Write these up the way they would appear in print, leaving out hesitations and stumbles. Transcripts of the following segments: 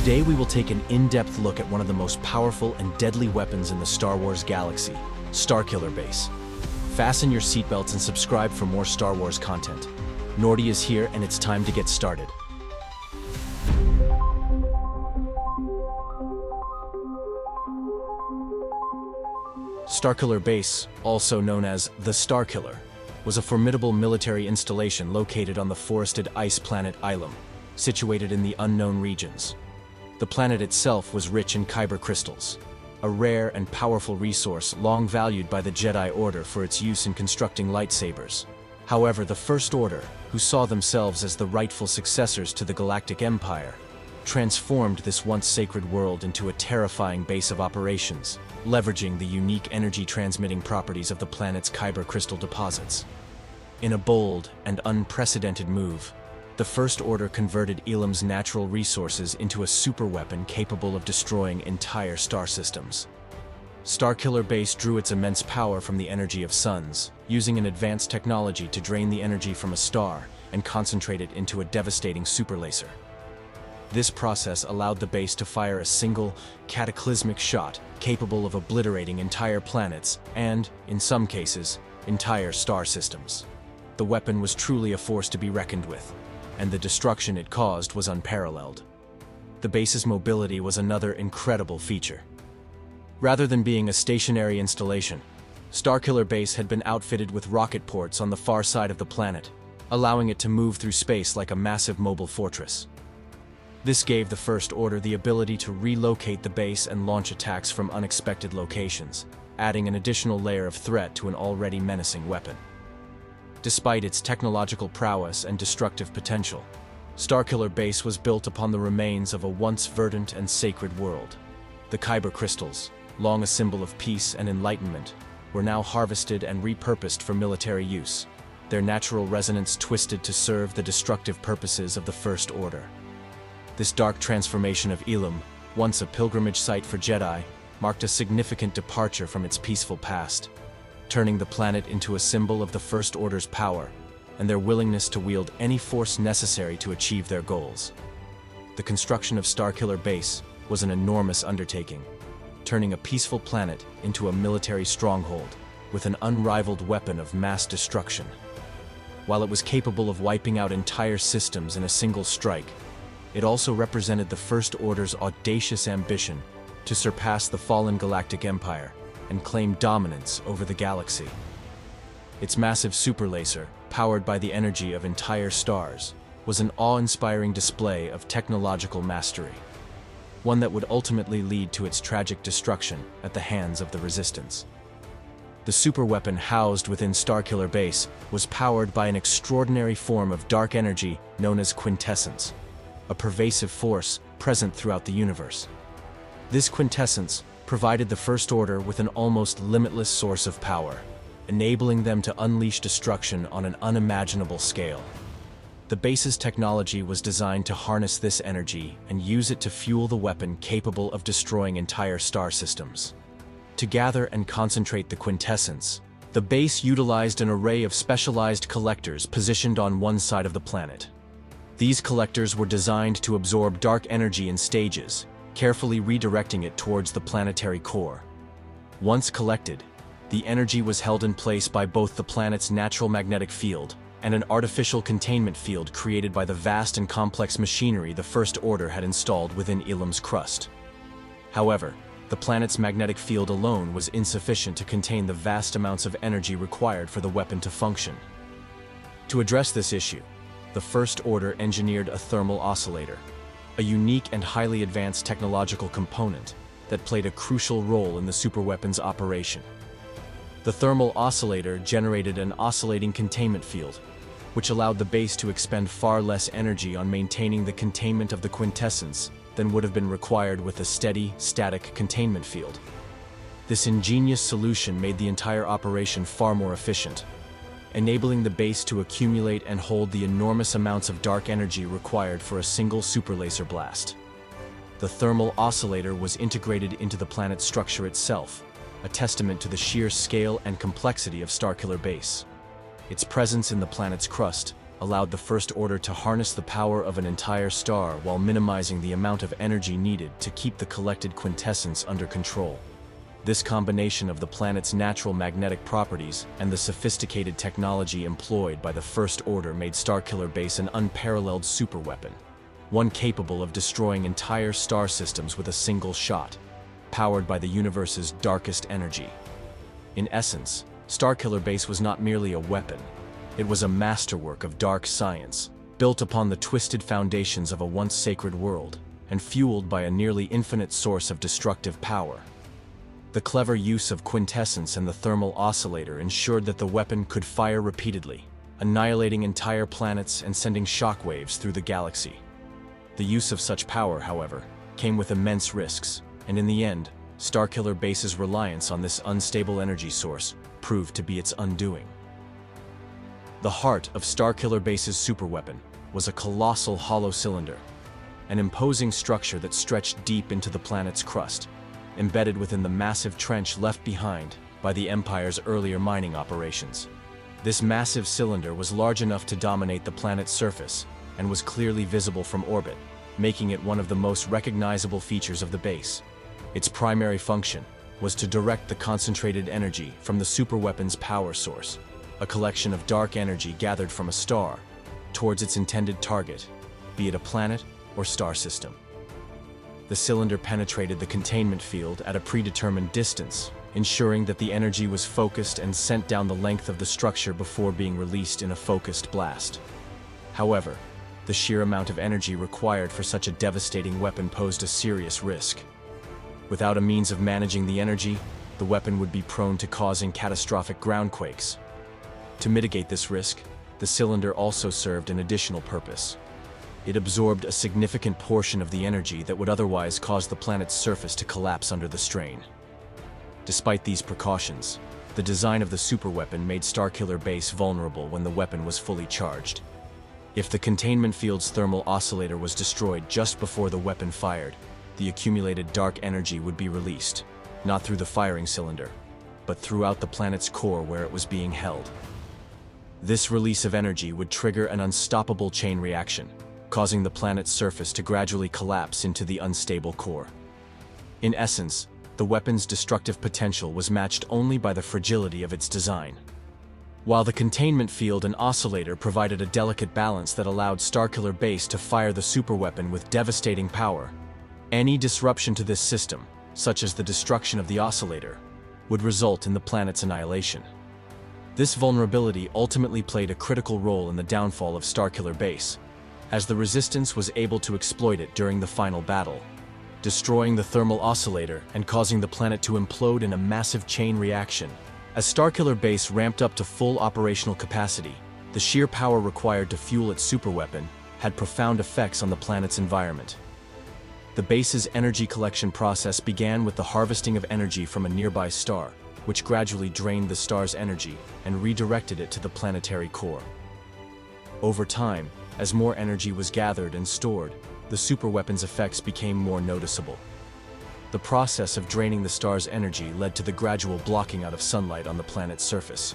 Today we will take an in-depth look at one of the most powerful and deadly weapons in the Star Wars galaxy, Starkiller Base. Fasten your seatbelts and subscribe for more Star Wars content. Nordy is here and it's time to get started. Starkiller Base, also known as the Starkiller, was a formidable military installation located on the forested ice planet Ilum, situated in the unknown regions. The planet itself was rich in kyber crystals, a rare and powerful resource long valued by the Jedi Order for its use in constructing lightsabers. However, the First Order, who saw themselves as the rightful successors to the Galactic Empire, transformed this once sacred world into a terrifying base of operations, leveraging the unique energy-transmitting properties of the planet's kyber crystal deposits. In a bold and unprecedented move, the First Order converted Ilum's natural resources into a superweapon capable of destroying entire star systems. Starkiller Base drew its immense power from the energy of suns, using an advanced technology to drain the energy from a star and concentrate it into a devastating superlaser. This process allowed the base to fire a single, cataclysmic shot capable of obliterating entire planets and, in some cases, entire star systems. The weapon was truly a force to be reckoned with, and the destruction it caused was unparalleled. The base's mobility was another incredible feature. Rather than being a stationary installation, Starkiller Base had been outfitted with rocket ports on the far side of the planet, allowing it to move through space like a massive mobile fortress. This gave the First Order the ability to relocate the base and launch attacks from unexpected locations, adding an additional layer of threat to an already menacing weapon. Despite its technological prowess and destructive potential, Starkiller Base was built upon the remains of a once verdant and sacred world. The kyber crystals, long a symbol of peace and enlightenment, were now harvested and repurposed for military use, their natural resonance twisted to serve the destructive purposes of the First Order. This dark transformation of Ilum, once a pilgrimage site for Jedi, marked a significant departure from its peaceful past, turning the planet into a symbol of the First Order's power and their willingness to wield any force necessary to achieve their goals. The construction of Starkiller Base was an enormous undertaking, turning a peaceful planet into a military stronghold with an unrivaled weapon of mass destruction. While it was capable of wiping out entire systems in a single strike, it also represented the First Order's audacious ambition to surpass the fallen Galactic Empire and claim dominance over the galaxy. Its massive superlaser, powered by the energy of entire stars, was an awe-inspiring display of technological mastery, one that would ultimately lead to its tragic destruction at the hands of the Resistance. The superweapon housed within Starkiller Base was powered by an extraordinary form of dark energy known as quintessence, a pervasive force present throughout the universe. This quintessence provided the First Order with an almost limitless source of power, enabling them to unleash destruction on an unimaginable scale. The base's technology was designed to harness this energy and use it to fuel the weapon capable of destroying entire star systems. To gather and concentrate the quintessence, the base utilized an array of specialized collectors positioned on one side of the planet. These collectors were designed to absorb dark energy in stages, carefully redirecting it towards the planetary core. Once collected, the energy was held in place by both the planet's natural magnetic field and an artificial containment field created by the vast and complex machinery the First Order had installed within Ilum's crust. However, the planet's magnetic field alone was insufficient to contain the vast amounts of energy required for the weapon to function. To address this issue, the First Order engineered a thermal oscillator, a unique and highly advanced technological component that played a crucial role in the superweapon's operation. The thermal oscillator generated an oscillating containment field, which allowed the base to expend far less energy on maintaining the containment of the quintessence than would have been required with a steady, static containment field. This ingenious solution made the entire operation far more efficient, enabling the base to accumulate and hold the enormous amounts of dark energy required for a single superlaser blast. The thermal oscillator was integrated into the planet's structure itself, a testament to the sheer scale and complexity of Starkiller Base. Its presence in the planet's crust allowed the First Order to harness the power of an entire star while minimizing the amount of energy needed to keep the collected quintessence under control. This combination of the planet's natural magnetic properties and the sophisticated technology employed by the First Order made Starkiller Base an unparalleled superweapon, one capable of destroying entire star systems with a single shot, powered by the universe's darkest energy. In essence, Starkiller Base was not merely a weapon. It was a masterwork of dark science, built upon the twisted foundations of a once sacred world, and fueled by a nearly infinite source of destructive power. The clever use of quintessence and the thermal oscillator ensured that the weapon could fire repeatedly, annihilating entire planets and sending shockwaves through the galaxy. The use of such power, however, came with immense risks, and in the end, Starkiller Base's reliance on this unstable energy source proved to be its undoing. The heart of Starkiller Base's superweapon was a colossal hollow cylinder, an imposing structure that stretched deep into the planet's crust, embedded within the massive trench left behind by the Empire's earlier mining operations. This massive cylinder was large enough to dominate the planet's surface and was clearly visible from orbit, making it one of the most recognizable features of the base. Its primary function was to direct the concentrated energy from the superweapon's power source, a collection of dark energy gathered from a star, towards its intended target, be it a planet or star system. The cylinder penetrated the containment field at a predetermined distance, ensuring that the energy was focused and sent down the length of the structure before being released in a focused blast. However, the sheer amount of energy required for such a devastating weapon posed a serious risk. Without a means of managing the energy, the weapon would be prone to causing catastrophic groundquakes. To mitigate this risk, the cylinder also served an additional purpose. It absorbed a significant portion of the energy that would otherwise cause the planet's surface to collapse under the strain. Despite these precautions, the design of the superweapon made Starkiller Base vulnerable when the weapon was fully charged. If the containment field's thermal oscillator was destroyed just before the weapon fired, the accumulated dark energy would be released, not through the firing cylinder, but throughout the planet's core where it was being held. This release of energy would trigger an unstoppable chain reaction, causing the planet's surface to gradually collapse into the unstable core. In essence, the weapon's destructive potential was matched only by the fragility of its design. While the containment field and oscillator provided a delicate balance that allowed Starkiller Base to fire the superweapon with devastating power, any disruption to this system, such as the destruction of the oscillator, would result in the planet's annihilation. This vulnerability ultimately played a critical role in the downfall of Starkiller Base, as the Resistance was able to exploit it during the final battle, destroying the thermal oscillator and causing the planet to implode in a massive chain reaction. As Starkiller Base ramped up to full operational capacity, the sheer power required to fuel its superweapon had profound effects on the planet's environment. The base's energy collection process began with the harvesting of energy from a nearby star, which gradually drained the star's energy and redirected it to the planetary core. Over time, as more energy was gathered and stored, the superweapon's effects became more noticeable. The process of draining the star's energy led to the gradual blocking out of sunlight on the planet's surface.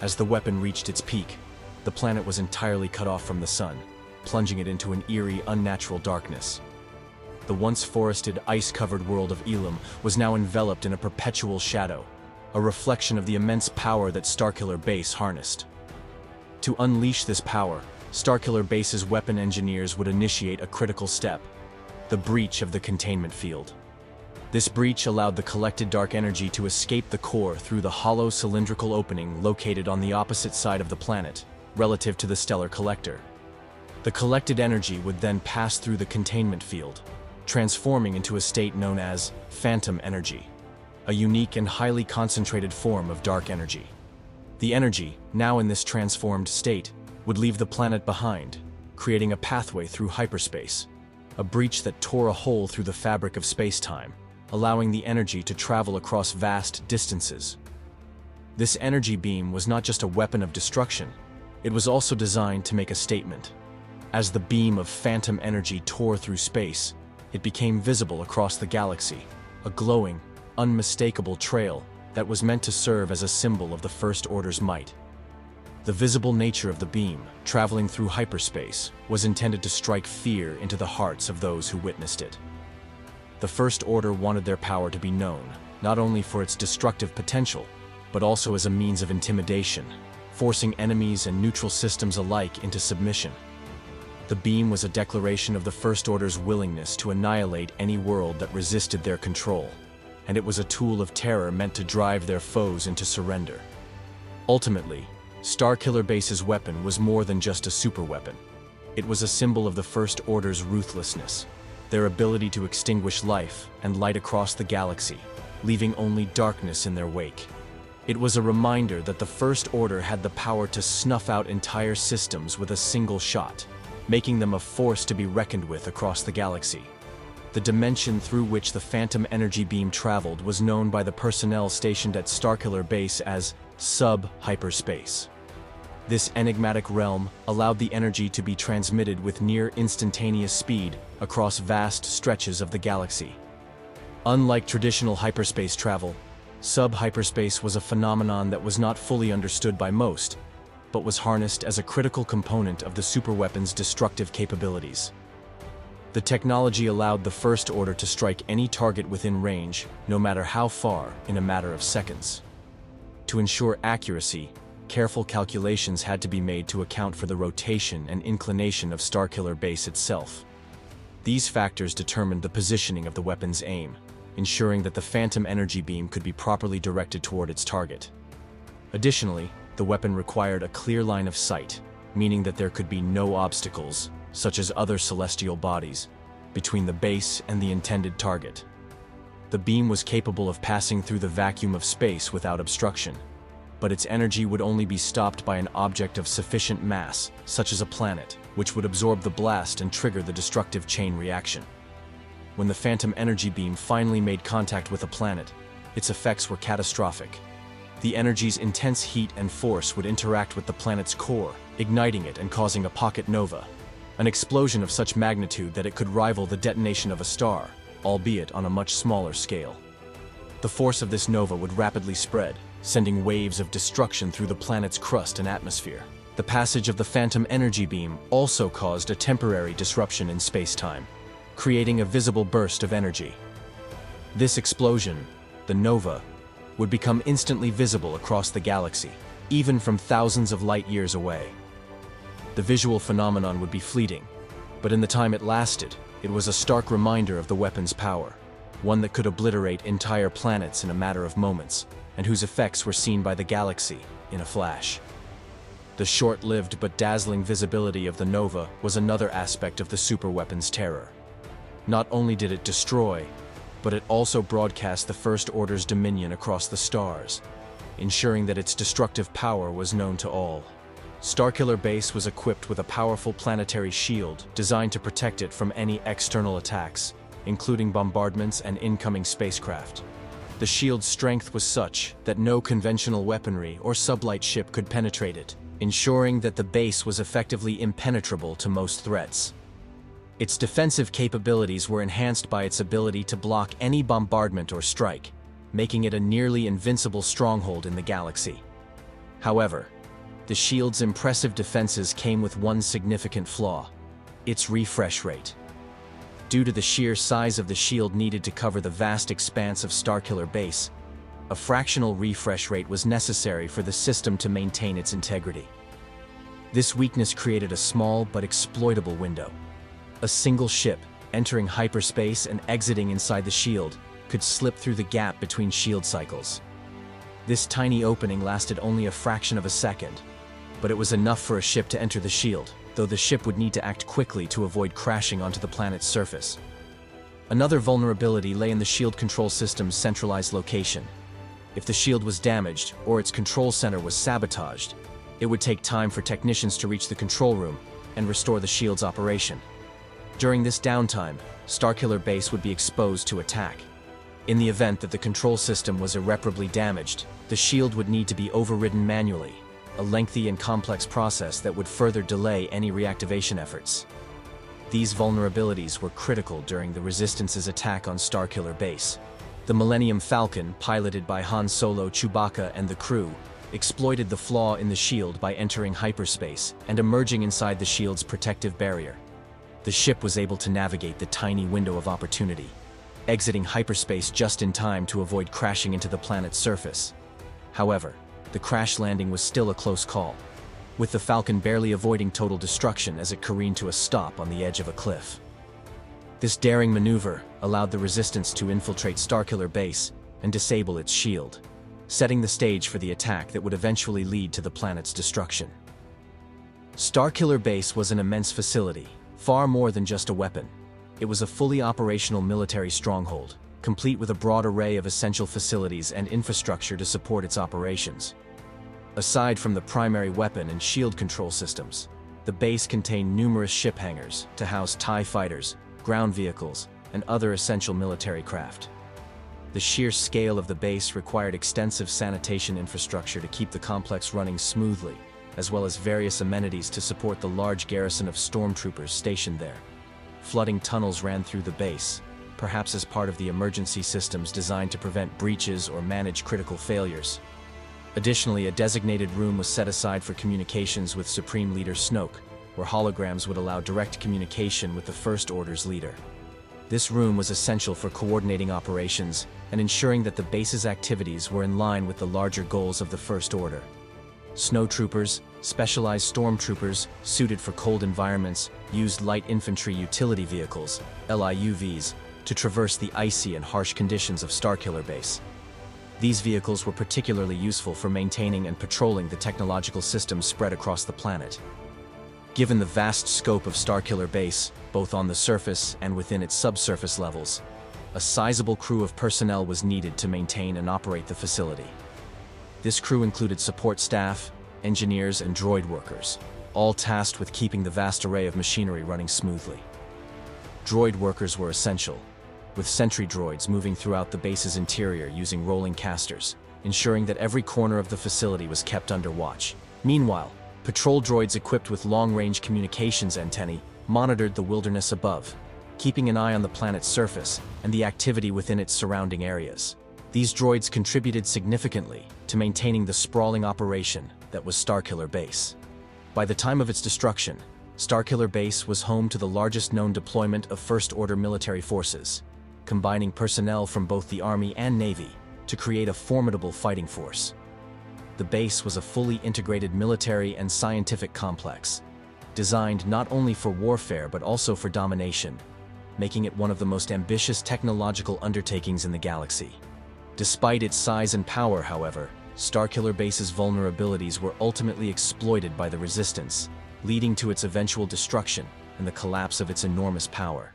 As the weapon reached its peak, the planet was entirely cut off from the sun, plunging it into an eerie, unnatural darkness. The once forested, ice-covered world of Ilum was now enveloped in a perpetual shadow, a reflection of the immense power that Starkiller Base harnessed. To unleash this power, Starkiller Base's weapon engineers would initiate a critical step: the breach of the containment field. This breach allowed the collected dark energy to escape the core through the hollow cylindrical opening located on the opposite side of the planet, relative to the stellar collector. The collected energy would then pass through the containment field, transforming into a state known as phantom energy, a unique and highly concentrated form of dark energy. The energy, now in this transformed state, would leave the planet behind, creating a pathway through hyperspace, a breach that tore a hole through the fabric of space-time, allowing the energy to travel across vast distances. This energy beam was not just a weapon of destruction, it was also designed to make a statement. As the beam of phantom energy tore through space, it became visible across the galaxy, a glowing, unmistakable trail that was meant to serve as a symbol of the First Order's might. The visible nature of the beam, traveling through hyperspace, was intended to strike fear into the hearts of those who witnessed it. The First Order wanted their power to be known, not only for its destructive potential, but also as a means of intimidation, forcing enemies and neutral systems alike into submission. The beam was a declaration of the First Order's willingness to annihilate any world that resisted their control, and it was a tool of terror meant to drive their foes into surrender. Ultimately, Starkiller Base's weapon was more than just a superweapon. It was a symbol of the First Order's ruthlessness, their ability to extinguish life and light across the galaxy, leaving only darkness in their wake. It was a reminder that the First Order had the power to snuff out entire systems with a single shot, making them a force to be reckoned with across the galaxy. The dimension through which the phantom energy beam traveled was known by the personnel stationed at Starkiller Base as sub-hyperspace. This enigmatic realm allowed the energy to be transmitted with near-instantaneous speed across vast stretches of the galaxy. Unlike traditional hyperspace travel, sub-hyperspace was a phenomenon that was not fully understood by most, but was harnessed as a critical component of the superweapon's destructive capabilities. The technology allowed the First Order to strike any target within range, no matter how far, in a matter of seconds. To ensure accuracy, careful calculations had to be made to account for the rotation and inclination of Starkiller Base itself. These factors determined the positioning of the weapon's aim, ensuring that the phantom energy beam could be properly directed toward its target. Additionally, the weapon required a clear line of sight, meaning that there could be no obstacles, such as other celestial bodies, between the base and the intended target. The beam was capable of passing through the vacuum of space without obstruction, but its energy would only be stopped by an object of sufficient mass, such as a planet, which would absorb the blast and trigger the destructive chain reaction. When the phantom energy beam finally made contact with a planet, its effects were catastrophic. The energy's intense heat and force would interact with the planet's core, igniting it and causing a pocket nova, an explosion of such magnitude that it could rival the detonation of a star, albeit on a much smaller scale. The force of this nova would rapidly spread, sending waves of destruction through the planet's crust and atmosphere. The passage of the phantom energy beam also caused a temporary disruption in space-time, creating a visible burst of energy. This explosion, the nova, would become instantly visible across the galaxy, even from thousands of light-years away. The visual phenomenon would be fleeting, but in the time it lasted, it was a stark reminder of the weapon's power, one that could obliterate entire planets in a matter of moments, and whose effects were seen by the galaxy in a flash. The short-lived but dazzling visibility of the nova was another aspect of the superweapon's terror. Not only did it destroy, but it also broadcast the First Order's dominion across the stars, ensuring that its destructive power was known to all. Starkiller Base was equipped with a powerful planetary shield designed to protect it from any external attacks, including bombardments and incoming spacecraft. The shield's strength was such that no conventional weaponry or sublight ship could penetrate it, ensuring that the base was effectively impenetrable to most threats. Its defensive capabilities were enhanced by its ability to block any bombardment or strike, making it a nearly invincible stronghold in the galaxy. However, the shield's impressive defenses came with one significant flaw: its refresh rate. Due to the sheer size of the shield needed to cover the vast expanse of Starkiller Base, a fractional refresh rate was necessary for the system to maintain its integrity. This weakness created a small but exploitable window. A single ship, entering hyperspace and exiting inside the shield, could slip through the gap between shield cycles. This tiny opening lasted only a fraction of a second, but it was enough for a ship to enter the shield, though the ship would need to act quickly to avoid crashing onto the planet's surface. Another vulnerability lay in the shield control system's centralized location. If the shield was damaged or its control center was sabotaged, it would take time for technicians to reach the control room and restore the shield's operation. During this downtime, Starkiller Base would be exposed to attack. In the event that the control system was irreparably damaged, the shield would need to be overridden manually, a lengthy and complex process that would further delay any reactivation efforts. These vulnerabilities were critical during the Resistance's attack on Starkiller Base. The Millennium Falcon, piloted by Han Solo, Chewbacca, and the crew, exploited the flaw in the shield by entering hyperspace and emerging inside the shield's protective barrier. The ship was able to navigate the tiny window of opportunity, exiting hyperspace just in time to avoid crashing into the planet's surface. However, the crash landing was still a close call, with the Falcon barely avoiding total destruction as it careened to a stop on the edge of a cliff. This daring maneuver allowed the Resistance to infiltrate Starkiller Base and disable its shield, setting the stage for the attack that would eventually lead to the planet's destruction. Starkiller Base was an immense facility, far more than just a weapon. It was a fully operational military stronghold, complete with a broad array of essential facilities and infrastructure to support its operations. Aside from the primary weapon and shield control systems, the base contained numerous ship hangars to house TIE fighters, ground vehicles, and other essential military craft. The sheer scale of the base required extensive sanitation infrastructure to keep the complex running smoothly, as well as various amenities to support the large garrison of stormtroopers stationed there. Flooding tunnels ran through the base, perhaps as part of the emergency systems designed to prevent breaches or manage critical failures. Additionally, a designated room was set aside for communications with Supreme Leader Snoke, where holograms would allow direct communication with the First Order's leader. This room was essential for coordinating operations and ensuring that the base's activities were in line with the larger goals of the First Order. Snowtroopers, specialized stormtroopers suited for cold environments, used light infantry utility vehicles, LIUVs, to traverse the icy and harsh conditions of Starkiller Base. These vehicles were particularly useful for maintaining and patrolling the technological systems spread across the planet. Given the vast scope of Starkiller Base, both on the surface and within its subsurface levels, a sizable crew of personnel was needed to maintain and operate the facility. This crew included support staff, engineers, and droid workers, all tasked with keeping the vast array of machinery running smoothly. Droid workers were essential, with sentry droids moving throughout the base's interior using rolling casters, ensuring that every corner of the facility was kept under watch. Meanwhile, patrol droids equipped with long-range communications antennae monitored the wilderness above, keeping an eye on the planet's surface and the activity within its surrounding areas. These droids contributed significantly to maintaining the sprawling operation that was Starkiller Base. By the time of its destruction, Starkiller Base was home to the largest known deployment of First Order military forces, combining personnel from both the Army and Navy to create a formidable fighting force. The base was a fully integrated military and scientific complex, designed not only for warfare but also for domination, making it one of the most ambitious technological undertakings in the galaxy. Despite its size and power, however, Starkiller Base's vulnerabilities were ultimately exploited by the Resistance, leading to its eventual destruction and the collapse of its enormous power.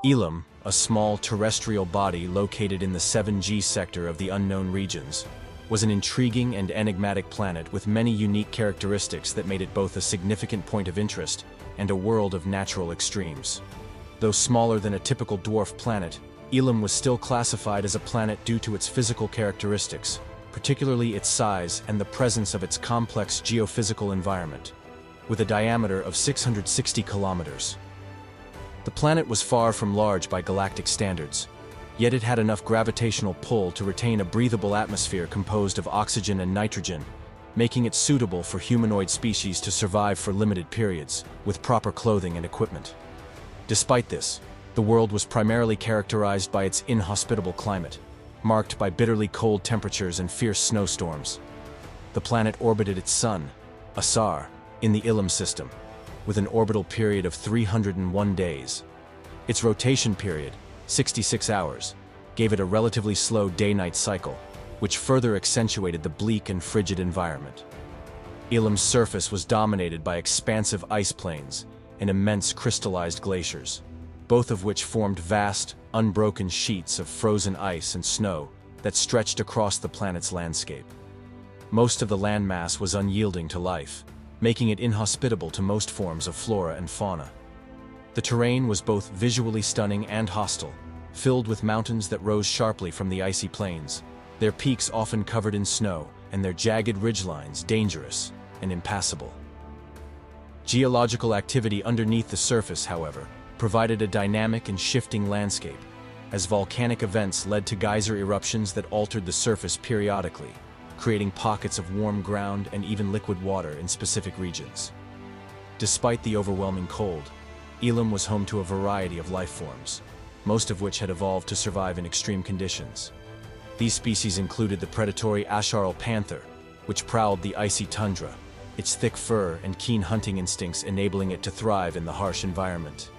Ilum, a small terrestrial body located in the 7G sector of the unknown regions, was an intriguing and enigmatic planet with many unique characteristics that made it both a significant point of interest and a world of natural extremes. Though smaller than a typical dwarf planet, Ilum was still classified as a planet due to its physical characteristics, particularly its size and the presence of its complex geophysical environment, with a diameter of 660 kilometers. The planet was far from large by galactic standards, yet it had enough gravitational pull to retain a breathable atmosphere composed of oxygen and nitrogen, making it suitable for humanoid species to survive for limited periods, with proper clothing and equipment. Despite this, the world was primarily characterized by its inhospitable climate, marked by bitterly cold temperatures and fierce snowstorms. The planet orbited its sun, Asar, in the Ilum system, with an orbital period of 301 days. Its rotation period, 66 hours, gave it a relatively slow day-night cycle, which further accentuated the bleak and frigid environment. Ilum's surface was dominated by expansive ice plains and immense crystallized glaciers, both of which formed vast, unbroken sheets of frozen ice and snow that stretched across the planet's landscape. Most of the landmass was unyielding to life, making it inhospitable to most forms of flora and fauna. The terrain was both visually stunning and hostile, filled with mountains that rose sharply from the icy plains, their peaks often covered in snow and their jagged ridgelines dangerous and impassable. Geological activity underneath the surface, however, provided a dynamic and shifting landscape, as volcanic events led to geyser eruptions that altered the surface periodically, creating pockets of warm ground and even liquid water in specific regions. Despite the overwhelming cold, Ilum was home to a variety of life forms, most of which had evolved to survive in extreme conditions. These species included the predatory Asharal panther, which prowled the icy tundra, its thick fur and keen hunting instincts enabling it to thrive in the harsh environment.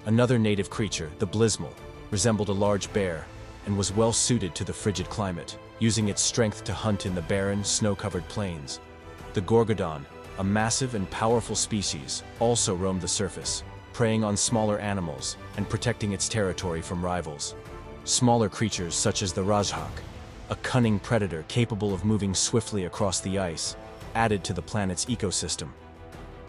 Another native creature, the blismal, resembled a large bear and was well suited to the frigid climate, using its strength to hunt in the barren, snow-covered plains. The gorgodon, a massive and powerful species, also roamed the surface, preying on smaller animals and protecting its territory from rivals. Smaller creatures such as the rajhak, a cunning predator capable of moving swiftly across the ice, added to the planet's ecosystem.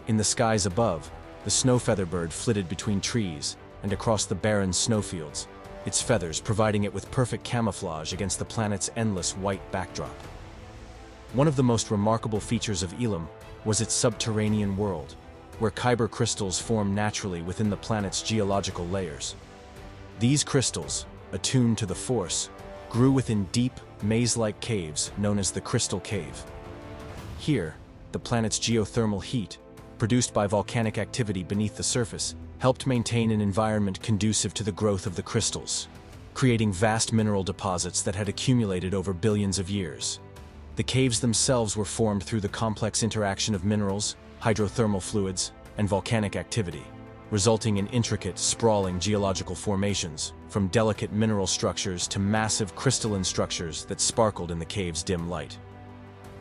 In the skies above, the snow featherbird flitted between trees and across the barren snowfields, its feathers providing it with perfect camouflage against the planet's endless white backdrop. One of the most remarkable features of Ilum was its subterranean world, where kyber crystals form naturally within the planet's geological layers. These crystals, attuned to the Force, grew within deep, maze-like caves known as the Crystal Cave. Here, the planet's geothermal heat, produced by volcanic activity beneath the surface, helped maintain an environment conducive to the growth of the crystals, creating vast mineral deposits that had accumulated over billions of years. The caves themselves were formed through the complex interaction of minerals, hydrothermal fluids, and volcanic activity, resulting in intricate, sprawling geological formations, from delicate mineral structures to massive crystalline structures that sparkled in the cave's dim light.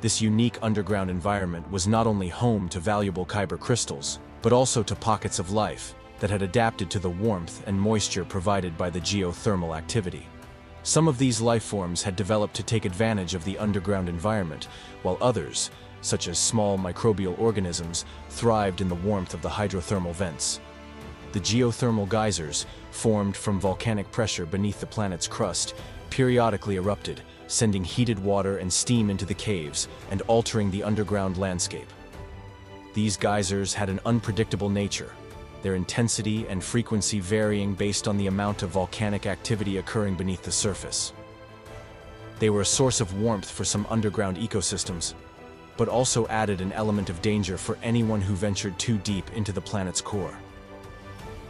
This unique underground environment was not only home to valuable kyber crystals, but also to pockets of life that had adapted to the warmth and moisture provided by the geothermal activity. Some of these life forms had developed to take advantage of the underground environment, while others, such as small microbial organisms, thrived in the warmth of the hydrothermal vents. The geothermal geysers, formed from volcanic pressure beneath the planet's crust, periodically erupted, sending heated water and steam into the caves and altering the underground landscape. These geysers had an unpredictable nature, their intensity and frequency varying based on the amount of volcanic activity occurring beneath the surface. They were a source of warmth for some underground ecosystems, but also added an element of danger for anyone who ventured too deep into the planet's core.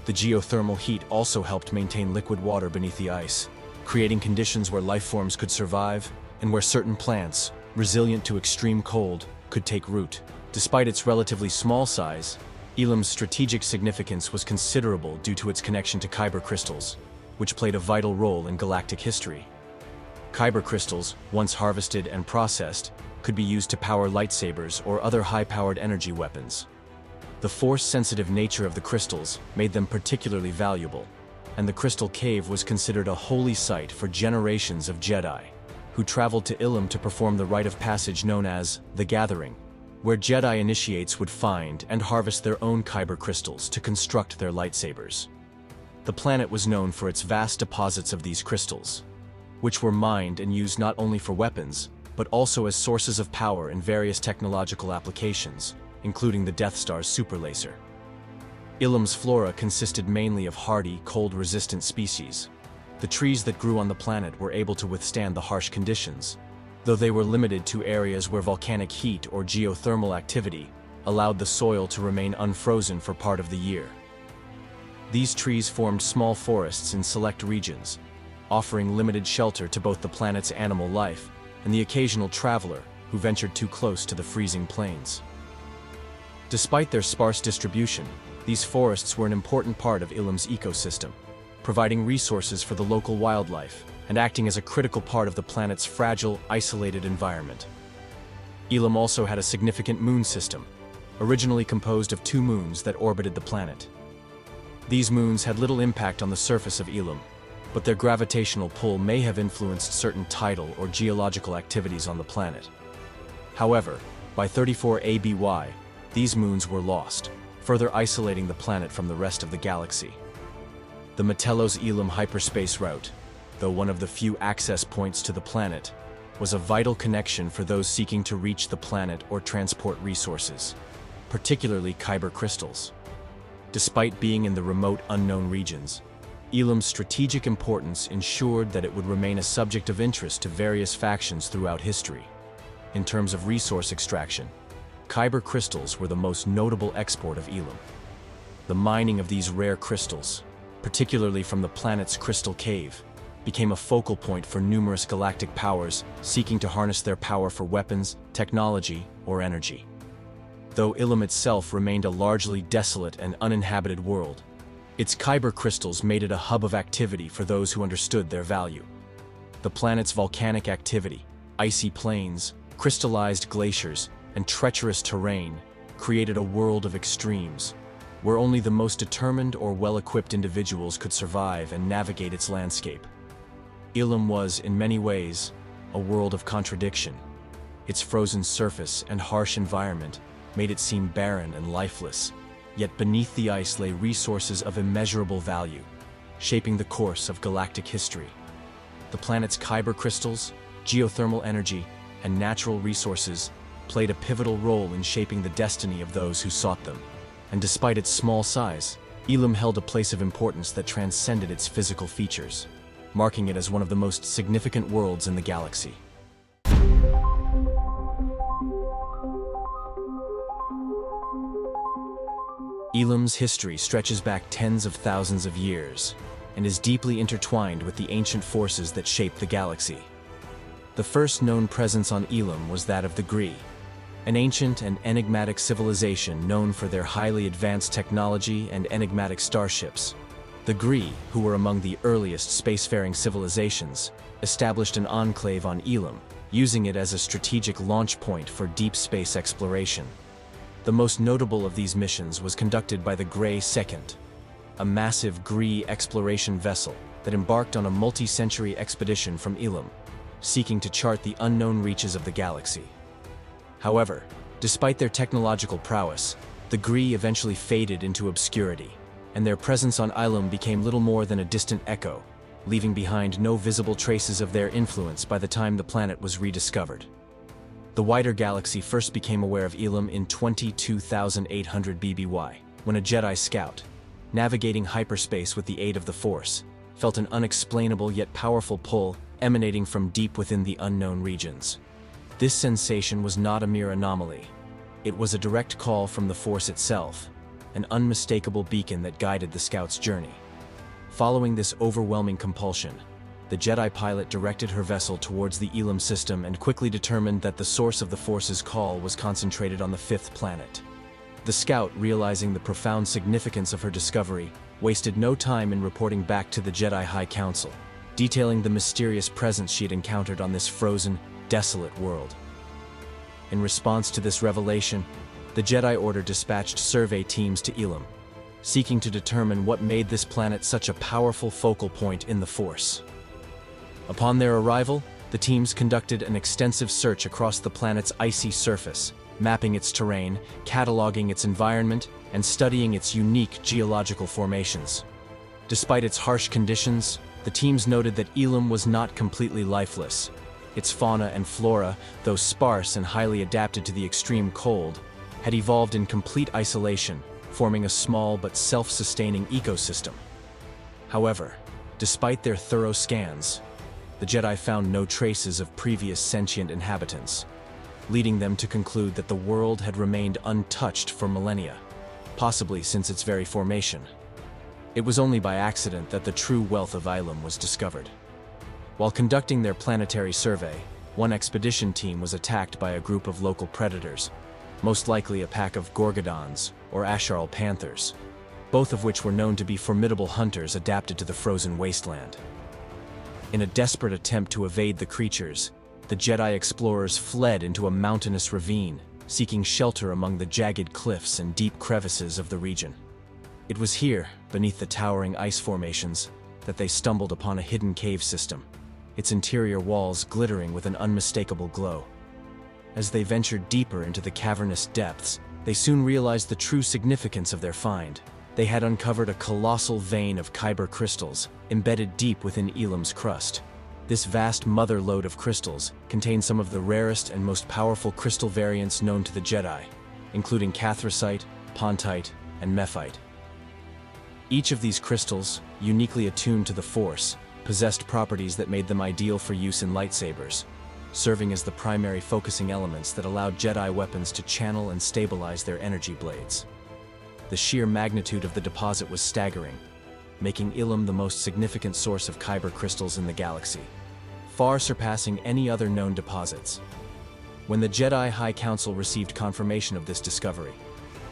The geothermal heat also helped maintain liquid water beneath the ice, creating conditions where life forms could survive and where certain plants, resilient to extreme cold, could take root. Despite its relatively small size, Ilum's strategic significance was considerable due to its connection to kyber crystals, which played a vital role in galactic history. Kyber crystals, once harvested and processed, could be used to power lightsabers or other high-powered energy weapons. The Force-sensitive nature of the crystals made them particularly valuable, and the Crystal Cave was considered a holy site for generations of Jedi, who traveled to Ilum to perform the rite of passage known as the Gathering, where Jedi initiates would find and harvest their own kyber crystals to construct their lightsabers. The planet was known for its vast deposits of these crystals, which were mined and used not only for weapons, but also as sources of power in various technological applications, including the Death Star's superlaser. Ilum's flora consisted mainly of hardy, cold-resistant species. The trees that grew on the planet were able to withstand the harsh conditions, though they were limited to areas where volcanic heat or geothermal activity allowed the soil to remain unfrozen for part of the year. These trees formed small forests in select regions, offering limited shelter to both the planet's animal life and the occasional traveler who ventured too close to the freezing plains. Despite their sparse distribution, these forests were an important part of Ilum's ecosystem, providing resources for the local wildlife and acting as a critical part of the planet's fragile, isolated environment. Ilum also had a significant moon system, originally composed of 2 moons that orbited the planet. These moons had little impact on the surface of Ilum, but their gravitational pull may have influenced certain tidal or geological activities on the planet. However, by 34 ABY, these moons were lost, further isolating the planet from the rest of the galaxy. The Matelos-Ilum hyperspace route, though one of the few access points to the planet, was a vital connection for those seeking to reach the planet or transport resources, particularly kyber crystals. Despite being in the remote, unknown regions, Ilum's strategic importance ensured that it would remain a subject of interest to various factions throughout history. In terms of resource extraction, kyber crystals were the most notable export of Ilum. The mining of these rare crystals, particularly from the planet's crystal cave, became a focal point for numerous galactic powers seeking to harness their power for weapons, technology, or energy. Though Ilum itself remained a largely desolate and uninhabited world, its kyber crystals made it a hub of activity for those who understood their value. The planet's volcanic activity, icy plains, crystallized glaciers, and treacherous terrain created a world of extremes, where only the most determined or well-equipped individuals could survive and navigate its landscape. Ilum was, in many ways, a world of contradiction. Its frozen surface and harsh environment made it seem barren and lifeless, yet beneath the ice lay resources of immeasurable value, shaping the course of galactic history. The planet's kyber crystals, geothermal energy, and natural resources played a pivotal role in shaping the destiny of those who sought them. And despite its small size, Ilum held a place of importance that transcended its physical features, marking it as one of the most significant worlds in the galaxy. Ilum's history stretches back tens of thousands of years and is deeply intertwined with the ancient forces that shape the galaxy. The first known presence on Ilum was that of the Gree, an ancient and enigmatic civilization known for their highly advanced technology and enigmatic starships. The Gree, who were among the earliest spacefaring civilizations, established an enclave on Ilum, using it as a strategic launch point for deep space exploration. The most notable of these missions was conducted by the Grey Second, a massive Gree exploration vessel that embarked on a multi-century expedition from Ilum, seeking to chart the unknown reaches of the galaxy. However, despite their technological prowess, the Gree eventually faded into obscurity, and their presence on Ilum became little more than a distant echo, leaving behind no visible traces of their influence by the time the planet was rediscovered. The wider galaxy first became aware of Ilum in 22,800 BBY, when a Jedi scout, navigating hyperspace with the aid of the Force, felt an unexplainable yet powerful pull emanating from deep within the unknown regions. This sensation was not a mere anomaly. It was a direct call from the Force itself, an unmistakable beacon that guided the scout's journey. Following this overwhelming compulsion, the Jedi pilot directed her vessel towards the Ilum system and quickly determined that the source of the Force's call was concentrated on the fifth planet. The scout, realizing the profound significance of her discovery, wasted no time in reporting back to the Jedi High Council, detailing the mysterious presence she had encountered on this frozen, desolate world. In response to this revelation, the Jedi Order dispatched survey teams to Ilum, seeking to determine what made this planet such a powerful focal point in the Force. Upon their arrival, the teams conducted an extensive search across the planet's icy surface, mapping its terrain, cataloging its environment, and studying its unique geological formations. Despite its harsh conditions, the teams noted that Ilum was not completely lifeless. Its fauna and flora, though sparse and highly adapted to the extreme cold, had evolved in complete isolation, forming a small but self-sustaining ecosystem. However, despite their thorough scans, the Jedi found no traces of previous sentient inhabitants, leading them to conclude that the world had remained untouched for millennia, possibly since its very formation. It was only by accident that the true wealth of Ilum was discovered. While conducting their planetary survey, one expedition team was attacked by a group of local predators, most likely a pack of Gorgodons or Asharl panthers, both of which were known to be formidable hunters adapted to the frozen wasteland. In a desperate attempt to evade the creatures, the Jedi explorers fled into a mountainous ravine, seeking shelter among the jagged cliffs and deep crevices of the region. It was here, beneath the towering ice formations, that they stumbled upon a hidden cave system, its interior walls glittering with an unmistakable glow. As they ventured deeper into the cavernous depths, they soon realized the true significance of their find. They had uncovered a colossal vein of kyber crystals embedded deep within Ilum's crust. This vast mother lode of crystals contained some of the rarest and most powerful crystal variants known to the Jedi, including cathracite, pontite, and mephite. Each of these crystals, uniquely attuned to the Force, possessed properties that made them ideal for use in lightsabers, serving as the primary focusing elements that allowed Jedi weapons to channel and stabilize their energy blades. The sheer magnitude of the deposit was staggering, making Ilum the most significant source of kyber crystals in the galaxy, far surpassing any other known deposits. When the Jedi High Council received confirmation of this discovery,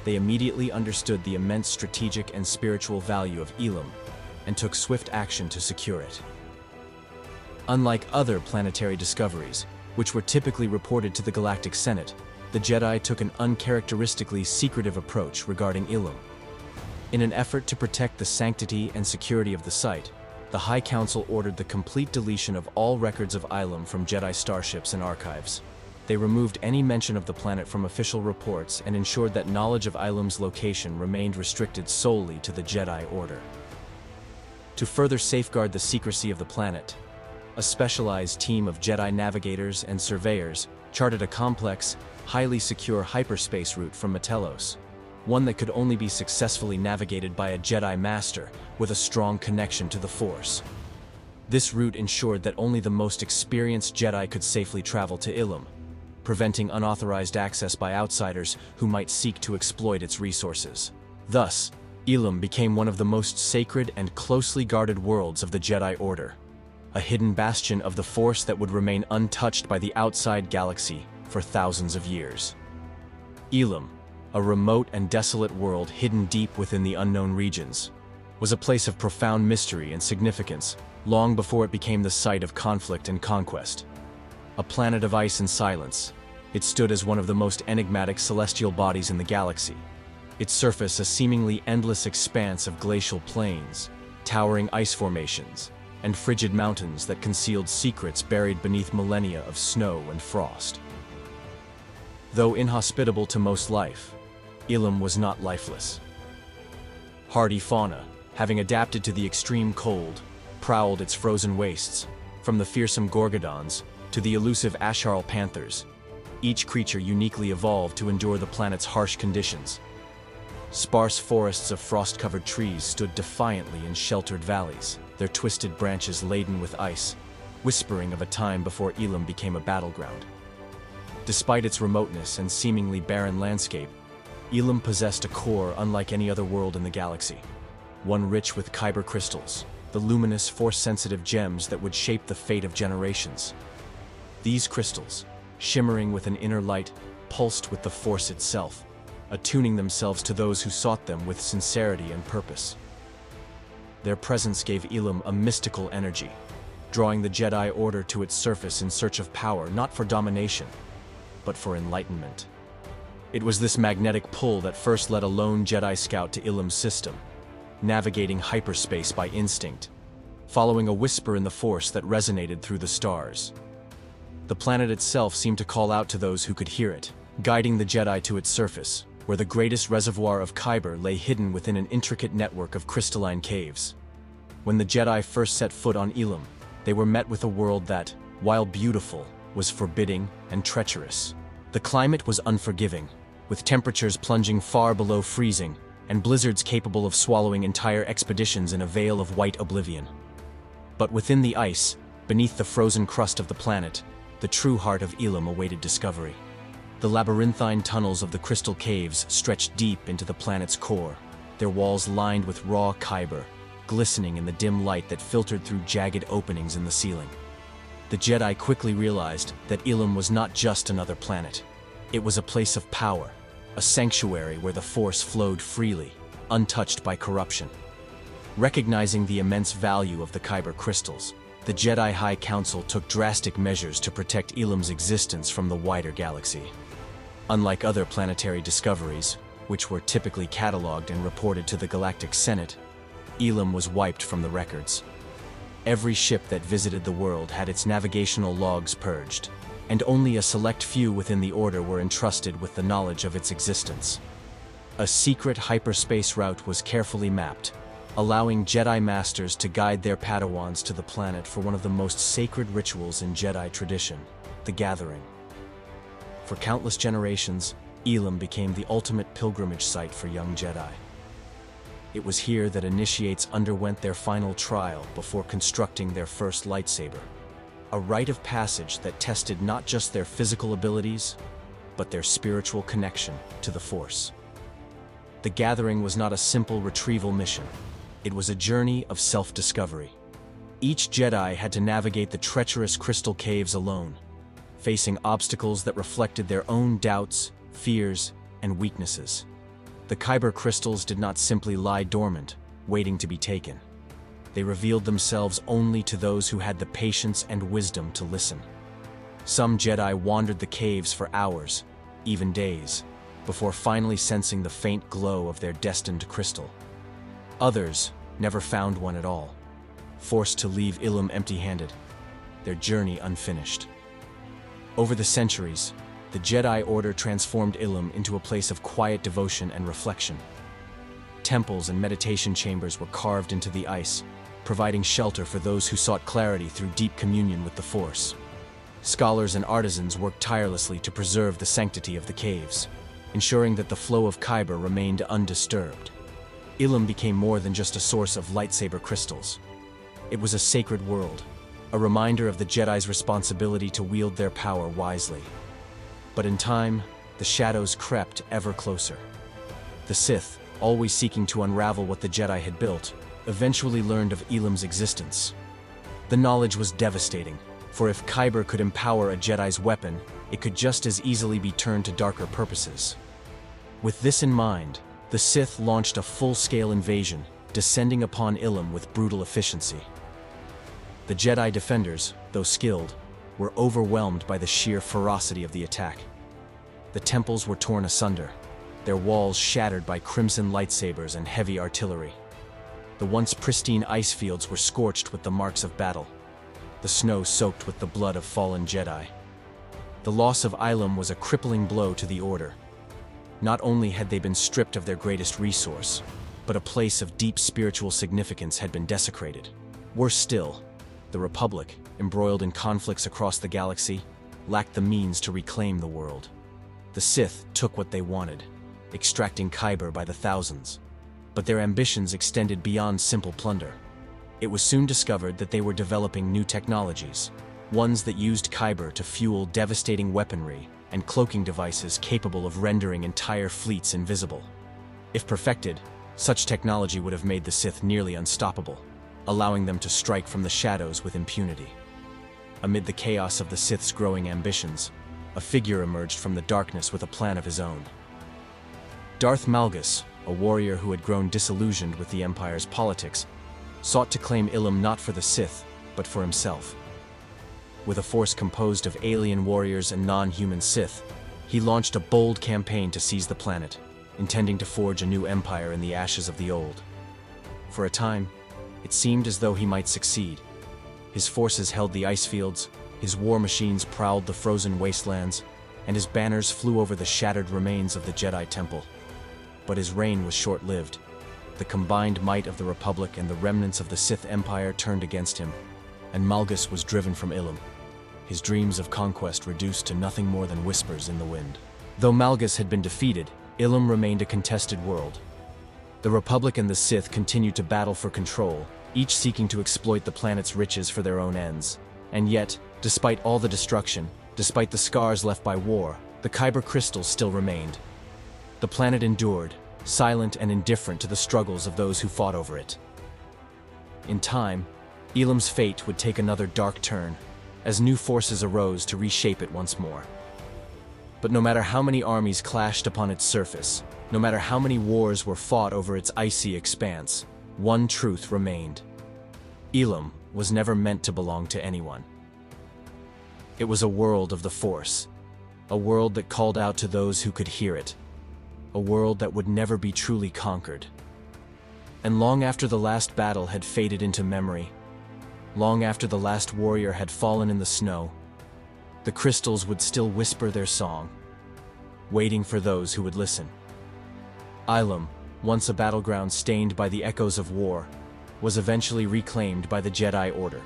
they immediately understood the immense strategic and spiritual value of Ilum and took swift action to secure it. Unlike other planetary discoveries, which were typically reported to the Galactic Senate, the Jedi took an uncharacteristically secretive approach regarding Ilum. In an effort to protect the sanctity and security of the site, the High Council ordered the complete deletion of all records of Ilum from Jedi starships and archives. They removed any mention of the planet from official reports and ensured that knowledge of Ilum's location remained restricted solely to the Jedi Order. To further safeguard the secrecy of the planet, a specialized team of Jedi navigators and surveyors charted a complex, highly secure hyperspace route from Matelos, one that could only be successfully navigated by a Jedi Master with a strong connection to the Force. This route ensured that only the most experienced Jedi could safely travel to Ilum, preventing unauthorized access by outsiders who might seek to exploit its resources. Thus, Ilum became one of the most sacred and closely guarded worlds of the Jedi Order, a hidden bastion of the Force that would remain untouched by the outside galaxy for thousands of years. Ilum, a remote and desolate world hidden deep within the unknown regions, was a place of profound mystery and significance long before it became the site of conflict and conquest. A planet of ice and silence, it stood as one of the most enigmatic celestial bodies in the galaxy, its surface a seemingly endless expanse of glacial plains, towering ice formations, and frigid mountains that concealed secrets buried beneath millennia of snow and frost. Though inhospitable to most life, Ilum was not lifeless. Hardy fauna, having adapted to the extreme cold, prowled its frozen wastes, from the fearsome Gorgodons to the elusive Asharl panthers, each creature uniquely evolved to endure the planet's harsh conditions. Sparse forests of frost-covered trees stood defiantly in sheltered valleys, their twisted branches laden with ice, whispering of a time before Ilum became a battleground. Despite its remoteness and seemingly barren landscape, Ilum possessed a core unlike any other world in the galaxy, one rich with kyber crystals, the luminous, force-sensitive gems that would shape the fate of generations. These crystals, shimmering with an inner light, pulsed with the Force itself, attuning themselves to those who sought them with sincerity and purpose. Their presence gave Ilum a mystical energy, drawing the Jedi Order to its surface in search of power not for domination, but for enlightenment. It was this magnetic pull that first led a lone Jedi scout to Ilum's system, navigating hyperspace by instinct, following a whisper in the Force that resonated through the stars. The planet itself seemed to call out to those who could hear it, guiding the Jedi to its surface, where the greatest reservoir of kyber lay hidden within an intricate network of crystalline caves. When the Jedi first set foot on Ilum, they were met with a world that, while beautiful, was forbidding and treacherous. The climate was unforgiving, with temperatures plunging far below freezing and blizzards capable of swallowing entire expeditions in a veil of white oblivion. But within the ice, beneath the frozen crust of the planet, the true heart of Ilum awaited discovery. The labyrinthine tunnels of the crystal caves stretched deep into the planet's core, their walls lined with raw kyber, glistening in the dim light that filtered through jagged openings in the ceiling. The Jedi quickly realized that Ilum was not just another planet. It was a place of power, a sanctuary where the Force flowed freely, untouched by corruption. Recognizing the immense value of the kyber crystals, the Jedi High Council took drastic measures to protect Ilum's existence from the wider galaxy. Unlike other planetary discoveries, which were typically catalogued and reported to the Galactic Senate, Ilum was wiped from the records. Every ship that visited the world had its navigational logs purged, and only a select few within the Order were entrusted with the knowledge of its existence. A secret hyperspace route was carefully mapped, allowing Jedi Masters to guide their Padawans to the planet for one of the most sacred rituals in Jedi tradition, the Gathering. For countless generations, Ilum became the ultimate pilgrimage site for young Jedi. It was here that initiates underwent their final trial before constructing their first lightsaber. A rite of passage that tested not just their physical abilities, but their spiritual connection to the Force. The gathering was not a simple retrieval mission. It was a journey of self-discovery. Each Jedi had to navigate the treacherous crystal caves alone, facing obstacles that reflected their own doubts, fears, and weaknesses. The Kyber crystals did not simply lie dormant, waiting to be taken. They revealed themselves only to those who had the patience and wisdom to listen. Some Jedi wandered the caves for hours, even days, before finally sensing the faint glow of their destined crystal. Others never found one at all, forced to leave Ilum empty-handed, their journey unfinished. Over the centuries, the Jedi Order transformed Ilum into a place of quiet devotion and reflection. Temples and meditation chambers were carved into the ice, providing shelter for those who sought clarity through deep communion with the Force. Scholars and artisans worked tirelessly to preserve the sanctity of the caves, ensuring that the flow of Kyber remained undisturbed. Ilum became more than just a source of lightsaber crystals. It was a sacred world, a reminder of the Jedi's responsibility to wield their power wisely. But in time, the shadows crept ever closer. The Sith, always seeking to unravel what the Jedi had built, eventually learned of Ilum's existence. The knowledge was devastating, for if Kyber could empower a Jedi's weapon, it could just as easily be turned to darker purposes. With this in mind, the Sith launched a full-scale invasion, descending upon Ilum with brutal efficiency. The Jedi defenders, though skilled, were overwhelmed by the sheer ferocity of the attack. The temples were torn asunder, their walls shattered by crimson lightsabers and heavy artillery. The once pristine ice fields were scorched with the marks of battle, the snow soaked with the blood of fallen Jedi. The loss of Ilum was a crippling blow to the Order. Not only had they been stripped of their greatest resource, but a place of deep spiritual significance had been desecrated. Worse still, the Republic, embroiled in conflicts across the galaxy, lacked the means to reclaim the world. The Sith took what they wanted, extracting Kyber by the thousands. But their ambitions extended beyond simple plunder. It was soon discovered that they were developing new technologies, ones that used Kyber to fuel devastating weaponry and cloaking devices capable of rendering entire fleets invisible. If perfected, such technology would have made the Sith nearly unstoppable, allowing them to strike from the shadows with impunity. Amid the chaos of the Sith's growing ambitions, a figure emerged from the darkness with a plan of his own. Darth Malgus, a warrior who had grown disillusioned with the Empire's politics, sought to claim Ilum not for the Sith, but for himself. With a force composed of alien warriors and non-human Sith, he launched a bold campaign to seize the planet, intending to forge a new empire in the ashes of the old. For a time, it seemed as though he might succeed. His forces held the ice fields, his war machines prowled the frozen wastelands, and his banners flew over the shattered remains of the Jedi Temple. But his reign was short-lived. The combined might of the Republic and the remnants of the Sith Empire turned against him, and Malgus was driven from Ilum, his dreams of conquest reduced to nothing more than whispers in the wind. Though Malgus had been defeated, Ilum remained a contested world. The Republic and the Sith continued to battle for control, each seeking to exploit the planet's riches for their own ends. And yet, despite all the destruction, despite the scars left by war, the Kyber crystals still remained. The planet endured, silent and indifferent to the struggles of those who fought over it. In time, Ilum's fate would take another dark turn, as new forces arose to reshape it once more. But no matter how many armies clashed upon its surface, no matter how many wars were fought over its icy expanse, one truth remained. Ilum was never meant to belong to anyone. It was a world of the Force, a world that called out to those who could hear it, a world that would never be truly conquered. And long after the last battle had faded into memory, long after the last warrior had fallen in the snow, the crystals would still whisper their song, waiting for those who would listen. Ilum, once a battleground stained by the echoes of war, was eventually reclaimed by the Jedi Order.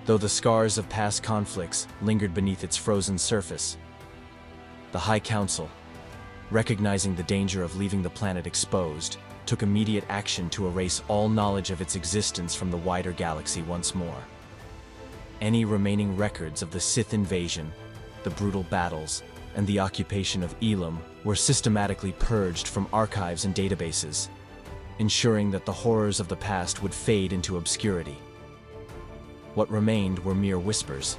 Though the scars of past conflicts lingered beneath its frozen surface, the High Council, recognizing the danger of leaving the planet exposed, took immediate action to erase all knowledge of its existence from the wider galaxy once more. Any remaining records of the Sith invasion, the brutal battles, and the occupation of Ilum were systematically purged from archives and databases, ensuring that the horrors of the past would fade into obscurity. What remained were mere whispers,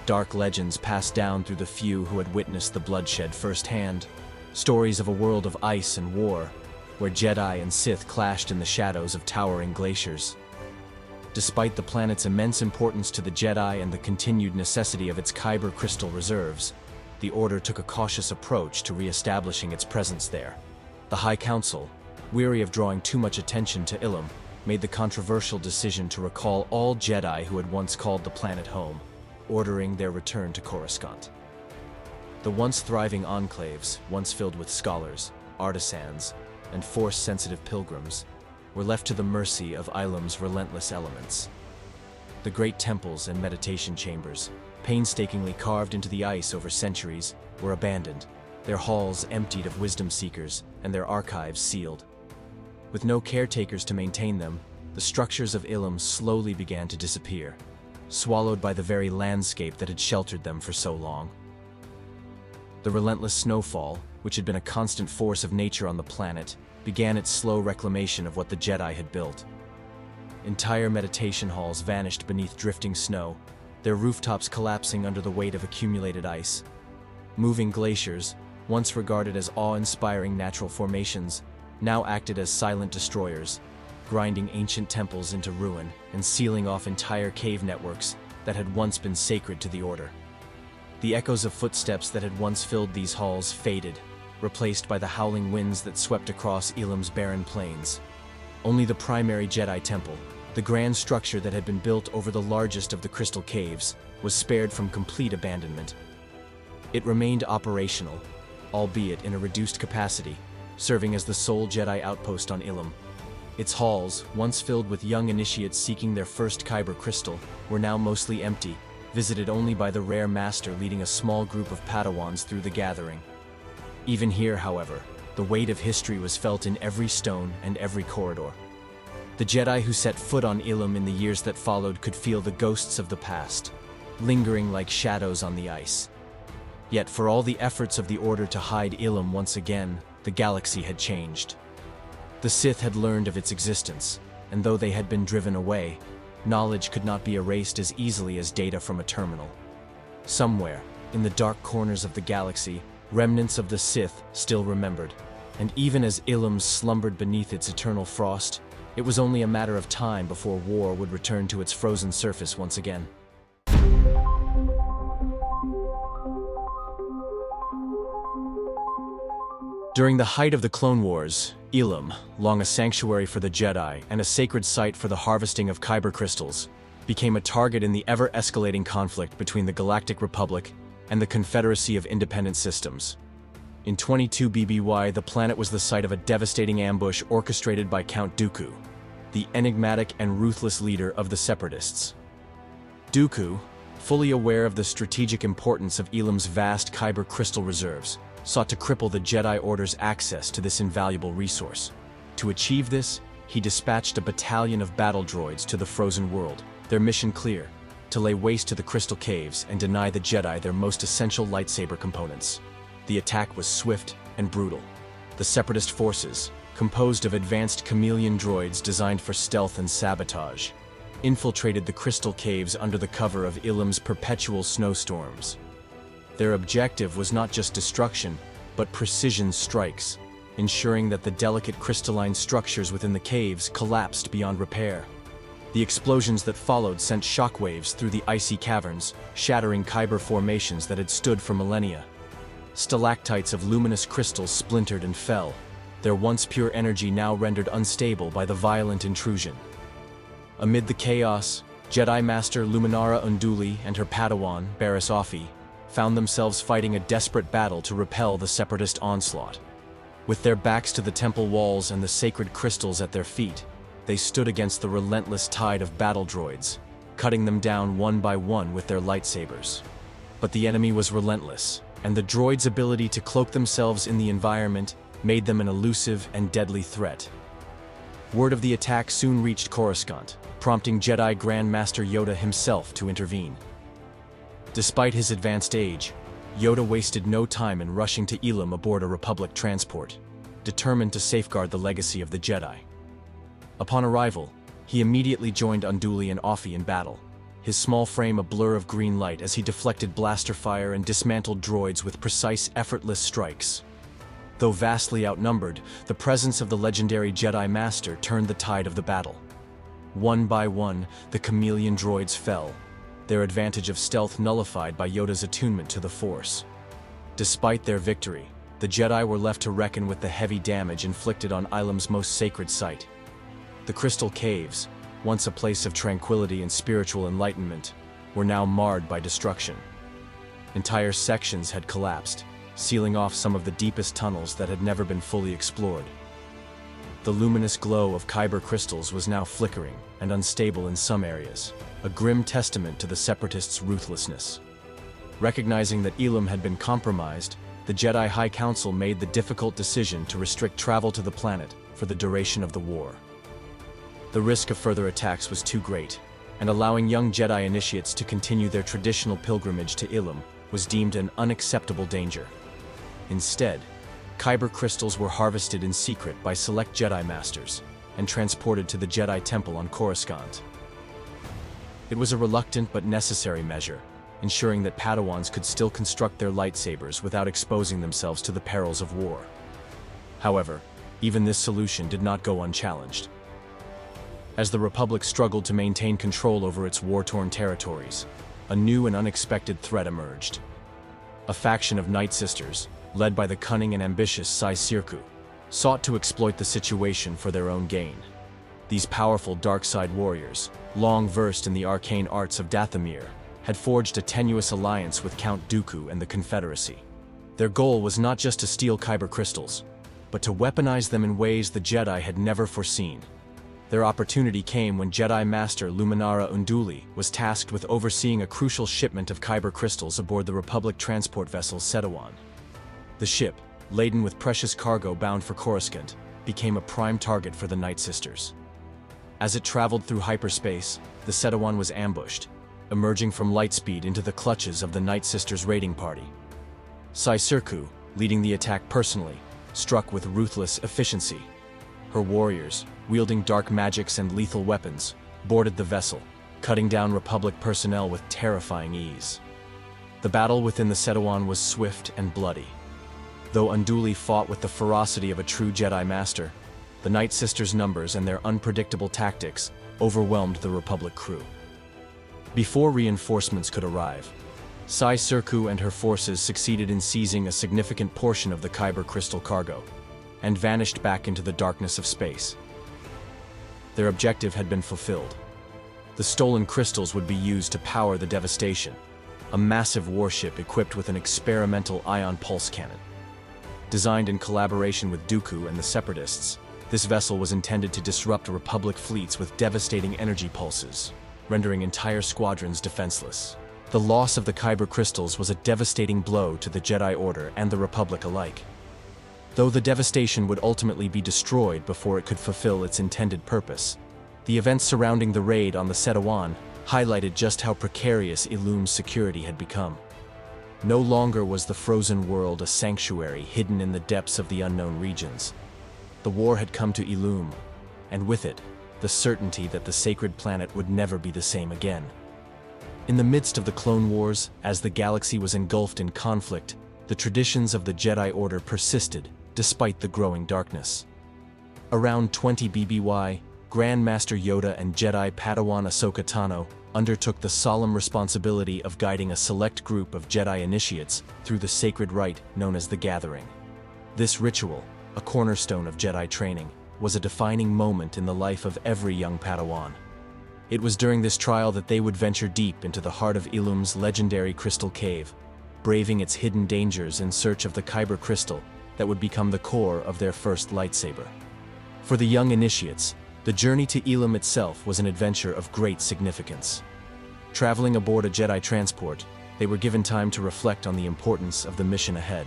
dark legends passed down through the few who had witnessed the bloodshed firsthand, stories of a world of ice and war, where Jedi and Sith clashed in the shadows of towering glaciers. Despite the planet's immense importance to the Jedi and the continued necessity of its kyber crystal reserves, the Order took a cautious approach to re-establishing its presence there. The High Council, weary of drawing too much attention to Ilum, made the controversial decision to recall all Jedi who had once called the planet home, ordering their return to Coruscant. The once thriving enclaves, once filled with scholars, artisans, and Force-sensitive pilgrims, were left to the mercy of Ilum's relentless elements. The great temples and meditation chambers, painstakingly carved into the ice over centuries, were abandoned, their halls emptied of wisdom seekers and their archives sealed. With no caretakers to maintain them, the structures of Ilum slowly began to disappear, swallowed by the very landscape that had sheltered them for so long. The relentless snowfall, which had been a constant force of nature on the planet, began its slow reclamation of what the Jedi had built. Entire meditation halls vanished beneath drifting snow, their rooftops collapsing under the weight of accumulated ice. Moving glaciers, once regarded as awe-inspiring natural formations, now acted as silent destroyers, grinding ancient temples into ruin and sealing off entire cave networks that had once been sacred to the Order. The echoes of footsteps that had once filled these halls faded, replaced by the howling winds that swept across Ilum's barren plains. Only the primary Jedi Temple, the grand structure that had been built over the largest of the crystal caves, was spared from complete abandonment. It remained operational, albeit in a reduced capacity, serving as the sole Jedi outpost on Ilum. Its halls, once filled with young initiates seeking their first kyber crystal, were now mostly empty, visited only by the rare master leading a small group of Padawans through the gathering. Even here, however, the weight of history was felt in every stone and every corridor. The Jedi who set foot on Ilum in the years that followed could feel the ghosts of the past, lingering like shadows on the ice. Yet for all the efforts of the Order to hide Ilum once again, the galaxy had changed. The Sith had learned of its existence, and though they had been driven away, knowledge could not be erased as easily as data from a terminal. Somewhere, in the dark corners of the galaxy, remnants of the Sith still remembered, and even as Ilum slumbered beneath its eternal frost, it was only a matter of time before war would return to its frozen surface once again. During the height of the Clone Wars, Ilum, long a sanctuary for the Jedi and a sacred site for the harvesting of kyber crystals, became a target in the ever-escalating conflict between the Galactic Republic and the Confederacy of Independent Systems. In 22 BBY, the planet was the site of a devastating ambush orchestrated by Count Dooku, the enigmatic and ruthless leader of the Separatists. Dooku, fully aware of the strategic importance of Ilum's vast kyber crystal reserves, sought to cripple the Jedi Order's access to this invaluable resource. To achieve this, he dispatched a battalion of battle droids to the frozen world, their mission clear: to lay waste to the crystal caves and deny the Jedi their most essential lightsaber components. The attack was swift and brutal. The Separatist forces, composed of advanced chameleon droids designed for stealth and sabotage, infiltrated the crystal caves under the cover of Ilum's perpetual snowstorms. Their objective was not just destruction, but precision strikes, ensuring that the delicate crystalline structures within the caves collapsed beyond repair. The explosions that followed sent shockwaves through the icy caverns, shattering kyber formations that had stood for millennia. Stalactites of luminous crystals splintered and fell, their once pure energy now rendered unstable by the violent intrusion. Amid the chaos, Jedi Master Luminara Unduli and her Padawan, Barriss Offee, found themselves fighting a desperate battle to repel the Separatist onslaught. With their backs to the temple walls and the sacred crystals at their feet, they stood against the relentless tide of battle droids, cutting them down one by one with their lightsabers. But the enemy was relentless, and the droids' ability to cloak themselves in the environment made them an elusive and deadly threat. Word of the attack soon reached Coruscant, prompting Jedi Grand Master Yoda himself to intervene. Despite his advanced age, Yoda wasted no time in rushing to Ilum aboard a Republic transport, determined to safeguard the legacy of the Jedi. Upon arrival, he immediately joined Unduli and Offee in battle, his small frame a blur of green light as he deflected blaster fire and dismantled droids with precise, effortless strikes. Though vastly outnumbered, the presence of the legendary Jedi Master turned the tide of the battle. One by one, the chameleon droids fell, their advantage of stealth nullified by Yoda's attunement to the Force. Despite their victory, the Jedi were left to reckon with the heavy damage inflicted on Ilum's most sacred site. The Crystal Caves, once a place of tranquility and spiritual enlightenment, were now marred by destruction. Entire sections had collapsed, sealing off some of the deepest tunnels that had never been fully explored. The luminous glow of Kyber crystals was now flickering and unstable in some areas, a grim testament to the Separatists' ruthlessness. Recognizing that Ilum had been compromised, the Jedi High Council made the difficult decision to restrict travel to the planet for the duration of the war. The risk of further attacks was too great, and allowing young Jedi initiates to continue their traditional pilgrimage to Ilum was deemed an unacceptable danger. Instead, Kyber crystals were harvested in secret by select Jedi Masters and transported to the Jedi Temple on Coruscant. It was a reluctant but necessary measure, ensuring that Padawans could still construct their lightsabers without exposing themselves to the perils of war. However, even this solution did not go unchallenged. As the Republic struggled to maintain control over its war-torn territories, a new and unexpected threat emerged. A faction of Night Sisters, led by the cunning and ambitious Starkiller, sought to exploit the situation for their own gain. These powerful dark side warriors, long versed in the arcane arts of Dathomir, had forged a tenuous alliance with Count Dooku and the Confederacy. Their goal was not just to steal Kyber crystals, but to weaponize them in ways the Jedi had never foreseen. Their opportunity came when Jedi Master Luminara Unduli was tasked with overseeing a crucial shipment of Kyber crystals aboard the Republic transport vessel Setawan. The ship, laden with precious cargo bound for Coruscant, became a prime target for the Night Sisters. As it traveled through hyperspace, the Setawan was ambushed, emerging from lightspeed into the clutches of the Night Sisters' raiding party. Starkiller, leading the attack personally, struck with ruthless efficiency. Her warriors, wielding dark magics and lethal weapons, boarded the vessel, cutting down Republic personnel with terrifying ease. The battle within the Setawan was swift and bloody. Though Unduli fought with the ferocity of a true Jedi Master, the Night Sisters' numbers and their unpredictable tactics overwhelmed the Republic crew. Before reinforcements could arrive, Starkiller and her forces succeeded in seizing a significant portion of the Kyber crystal cargo, and vanished back into the darkness of space. Their objective had been fulfilled. The stolen crystals would be used to power the Devastation, a massive warship equipped with an experimental ion pulse cannon. Designed in collaboration with Dooku and the Separatists, this vessel was intended to disrupt Republic fleets with devastating energy pulses, rendering entire squadrons defenseless. The loss of the Kyber crystals was a devastating blow to the Jedi Order and the Republic alike. Though the Devastation would ultimately be destroyed before it could fulfill its intended purpose, the events surrounding the raid on the Setawan highlighted just how precarious Ilum's security had become. No longer was the frozen world a sanctuary hidden in the depths of the unknown regions. The war had come to Ilum, and with it, the certainty that the sacred planet would never be the same again. In the midst of the Clone Wars, as the galaxy was engulfed in conflict, the traditions of the Jedi Order persisted, despite the growing darkness. Around 20 BBY, Grand Master Yoda and Jedi Padawan Ahsoka Tano undertook the solemn responsibility of guiding a select group of Jedi initiates through the sacred rite known as the Gathering. This ritual, a cornerstone of Jedi training, was a defining moment in the life of every young Padawan. It was during this trial that they would venture deep into the heart of Ilum's legendary Crystal Cave, braving its hidden dangers in search of the Kyber crystal that would become the core of their first lightsaber. For the young initiates, the journey to Ilum itself was an adventure of great significance. Traveling aboard a Jedi transport, they were given time to reflect on the importance of the mission ahead.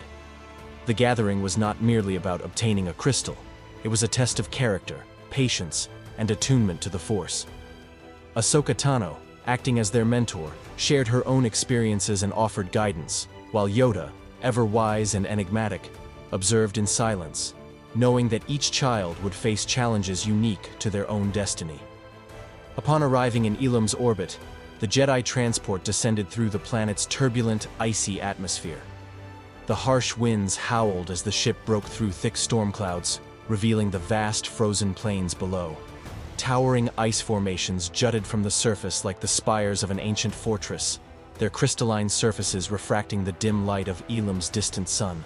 The gathering was not merely about obtaining a crystal. It was a test of character, patience, and attunement to the Force. Ahsoka Tano, acting as their mentor, shared her own experiences and offered guidance, while Yoda, ever wise and enigmatic, observed in silence, knowing that each child would face challenges unique to their own destiny. Upon arriving in Ilum's orbit, the Jedi transport descended through the planet's turbulent, icy atmosphere. The harsh winds howled as the ship broke through thick storm clouds, revealing the vast frozen plains below. Towering ice formations jutted from the surface like the spires of an ancient fortress, their crystalline surfaces refracting the dim light of Ilum's distant sun.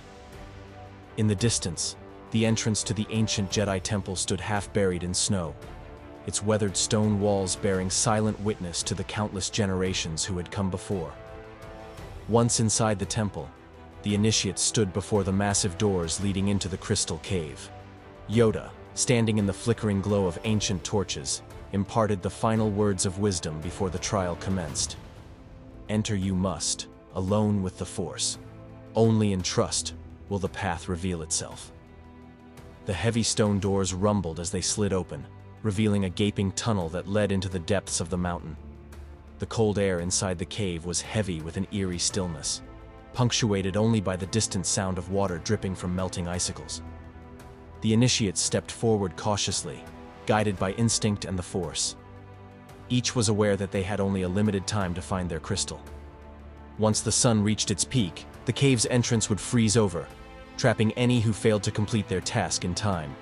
In the distance, the entrance to the ancient Jedi temple stood half buried in snow, its weathered stone walls bearing silent witness to the countless generations who had come before. Once inside the temple, the initiates stood before the massive doors leading into the crystal cave. Yoda, standing in the flickering glow of ancient torches, imparted the final words of wisdom before the trial commenced. Enter you must, alone with the Force. Only in trust will the path reveal itself. The heavy stone doors rumbled as they slid open, revealing a gaping tunnel that led into the depths of the mountain. The cold air inside the cave was heavy with an eerie stillness, punctuated only by the distant sound of water dripping from melting icicles. The initiates stepped forward cautiously, guided by instinct and the Force. Each was aware that they had only a limited time to find their crystal. Once the sun reached its peak, the cave's entrance would freeze over, trapping any who failed to complete their task in time.